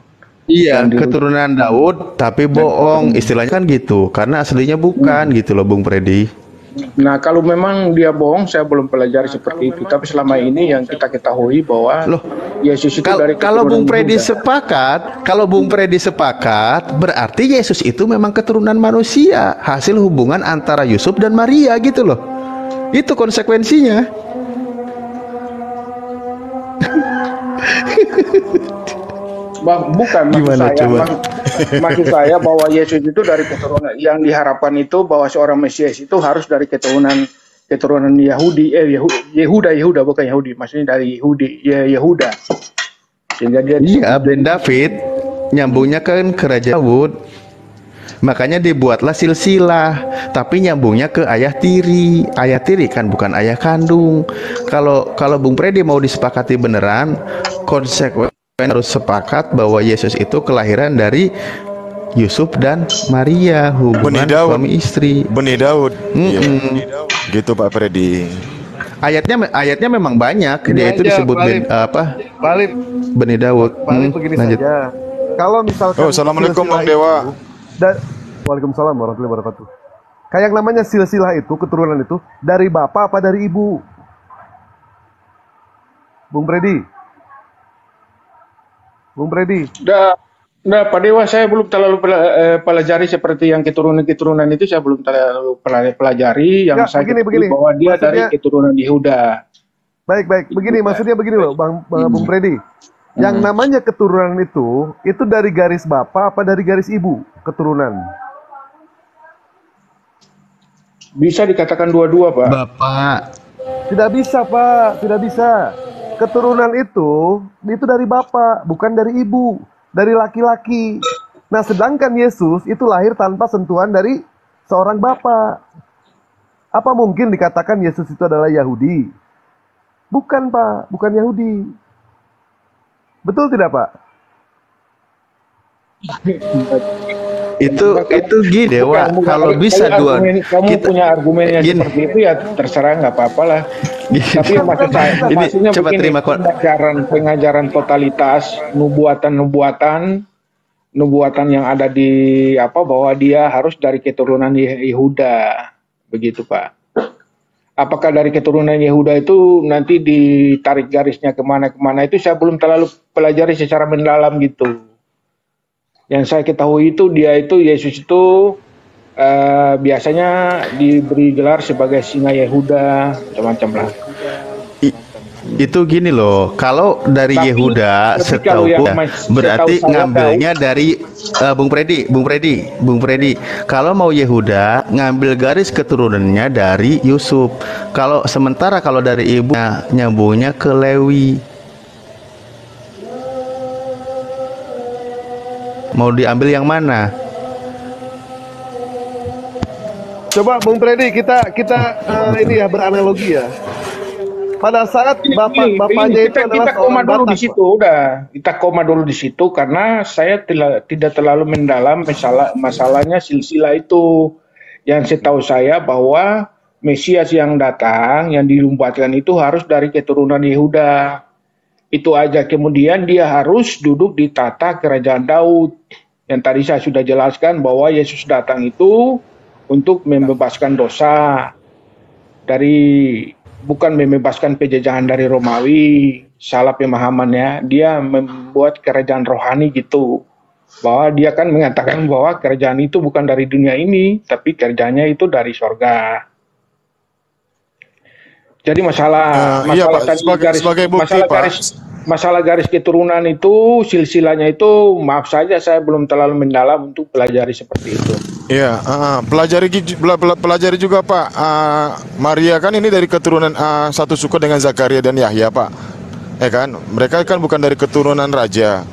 keturunan Daud tapi bohong istilahnya kan gitu, karena aslinya bukan gitu loh Bung Freddy. Nah kalau memang dia bohong, saya belum pelajari seperti itu. Tapi selama ini yang kita ketahui bahwa Yesus itu dari kalau Bung Freddy Yehuda. Bung Freddy sepakat, berarti Yesus itu memang keturunan manusia, hasil hubungan antara Yusuf dan Maria gitu loh. Itu konsekuensinya. Bukan maksud saya bahwa Yesus itu dari keturunan yang diharapkan itu bahwa seorang Mesias itu harus dari keturunan Yahudi, Yehuda bukan Yahudi, maksudnya dari Yehuda. Sehingga dia Ben David nyambungnya kan ke Raja Daud. Makanya dibuatlah silsilah, tapi nyambungnya ke ayah tiri. Ayah tiri kan bukan ayah kandung. Kalau Bung Freddy mau disepakati beneran, konsekuen harus sepakat bahwa Yesus itu kelahiran dari Yusuf dan Maria, hubungan suami istri. Benih Daud. Iya. Gitu Pak Freddy. Ayatnya memang banyak. Dia itu disebut Benih Daud. Begini Lanjut. saja. Kalau misalkan Assalamualaikum Bang Dewa. Waalaikumsalam warahmatullahi wabarakatuh. Kayak yang namanya silsilah itu, keturunan itu dari bapak apa dari ibu? Bung Freddy. Nah, Pak Dewa, saya belum terlalu pelajari seperti yang keturunan-keturunan itu, saya belum terlalu pelajari. Yang saya ketahui bahwa dia dari keturunan Yehuda. Baik. Begini, maksudnya begini loh, Bung Freddy. Yang namanya keturunan itu dari garis bapak apa dari garis ibu keturunan? Bisa dikatakan dua-dua, Pak. Bapak. Tidak bisa, Pak. Tidak bisa. Keturunan itu dari bapak, bukan dari ibu, dari laki-laki. Nah, sedangkan Yesus itu lahir tanpa sentuhan dari seorang bapak. Apa mungkin dikatakan Yesus itu adalah Yahudi? Bukan, Pak. Bukan Yahudi. Betul tidak, Pak? Itu gini Dewa, kalau bisa dua kamu punya argumennya seperti itu ya terserah, nggak apa-apa lah. Tapi maksudnya coba begini, terima pengajaran totalitas nubuatan yang ada di bahwa dia harus dari keturunan Yehuda, begitu Pak. Apakah dari keturunan Yehuda itu nanti ditarik garisnya kemana-kemana itu saya belum terlalu pelajari secara mendalam gitu. Yang saya ketahui itu Yesus itu biasanya diberi gelar sebagai singa Yehuda, macam-macam lah. Itu gini loh, kalau dari Yehuda setahu berarti ngambilnya dari Bung Freddy. Kalau mau Yehuda ngambil garis keturunannya dari Yusuf. Sementara kalau dari ibu nyambungnya ke Lewi. Mau diambil yang mana? Coba Bung Freddy kita ini ya beranalogi ya. Pada saat bapaknya itu adalah kita koma dulu di situ, kita koma dulu di situ karena saya tidak terlalu mendalam masalahnya silsilah itu. Yang setahu saya bahwa Mesias yang datang, yang dilumpatkan itu harus dari keturunan Yehuda. Itu aja. Kemudian dia harus duduk di tata kerajaan Daud. Yang tadi saya sudah jelaskan bahwa Yesus datang itu untuk membebaskan dosa dari bukan membebaskan penjajahan dari Romawi, salah pemahamannya. Dia membuat kerajaan rohani gitu. Bahwa dia kan mengatakan bahwa kerajaan itu bukan dari dunia ini, tapi kerjaannya itu dari sorga. Jadi masalah Iya masalah Pak, tadi garis sebagai bukti Pak. masalah garis keturunan itu silsilahnya itu maaf saja saya belum terlalu mendalam untuk pelajari seperti itu. Iya, pelajari juga Pak. Maria kan ini dari keturunan satu suku dengan Zakaria dan Yahya Pak. Ya kan, mereka kan bukan dari keturunan raja.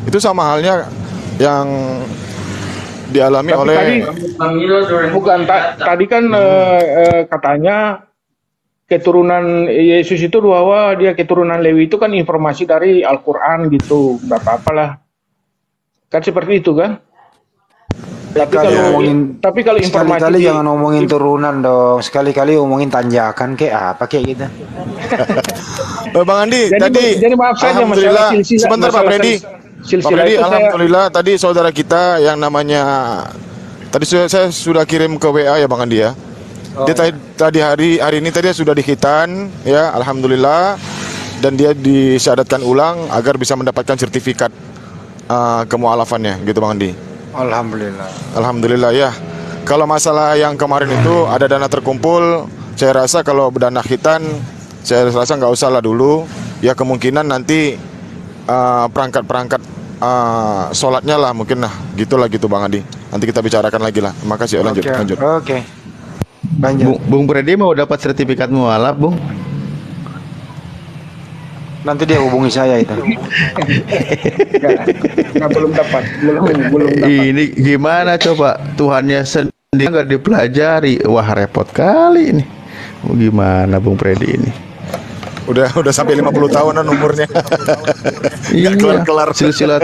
Itu sama halnya yang dialami Tapi oleh tadi kan katanya keturunan Yesus itu bahwa dia keturunan Lewi itu kan informasi dari Al-Quran gitu, nggak apa-apa lah. Kan seperti itu kan? Tapi kalau informasi sekali-kali jangan ngomongin turunan dong, sekali-kali ngomongin tanjakan kayak apa kayak gitu. Bang Andi, jadi maaf saja alhamdulillah, masalah silsilah. sebentar Pak Freddy. Pak Freddy, alhamdulillah tadi saudara kita yang namanya tadi saya sudah kirim ke WA ya Bang Andi ya. Dia tadi hari ini tadi sudah di khitan ya, alhamdulillah, dan dia disyahadatkan ulang agar bisa mendapatkan sertifikat kemualafannya gitu Bang Andi. Alhamdulillah ya. Kalau masalah yang kemarin itu ada dana terkumpul, saya rasa kalau dana khitan saya rasa nggak usah lah dulu. Ya kemungkinan nanti perangkat-perangkat sholatnya lah mungkin lah gitulah gitu Bang Andi. Nanti kita bicarakan lagi lah. Terima kasih. Lanjut. Oke. Lanjut. Bung Freddy mau dapat sertifikat mualaf, Bung? Nanti dia hubungi saya itu. belum dapat. Ini gimana coba? Tuhannya sendiri nggak dipelajari. Wah, repot kali ini. Gimana Bung Freddy ini? Udah sampai 50 tahunan umurnya. Iya, silsilah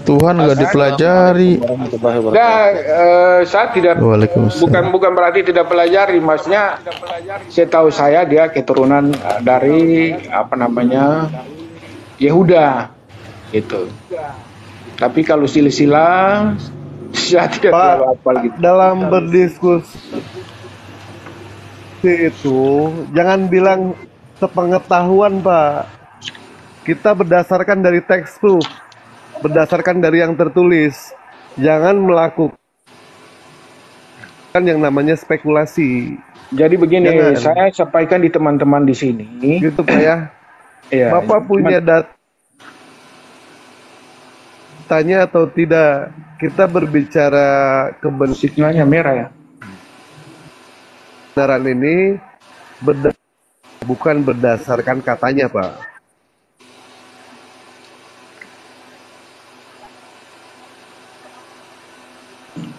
Tuhan nggak dipelajari. Saya tidak, Waalaikumsalam. bukan berarti tidak pelajari, maksudnya setahu saya dia keturunan dari Yehuda gitu. Tapi kalau silsilah saya tidak terlalu hafal gitu. Dalam berdiskusi itu jangan bilang sepengetahuan Pak. Kita berdasarkan dari tekstur, berdasarkan dari yang tertulis. Jangan melakukan yang namanya spekulasi. Jadi begini, saya sampaikan di teman-teman di sini. Gitu Pak ya. Iya, Bapak punya datanya atau tidak? Kita berbicara sinyalnya merah ya. kebenaran ini bukan berdasarkan katanya Pak.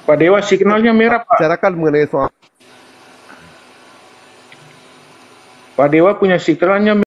Pak Dewa signalnya merah Pak. Bicarakan mengenai soal Pak Dewa punya signalnya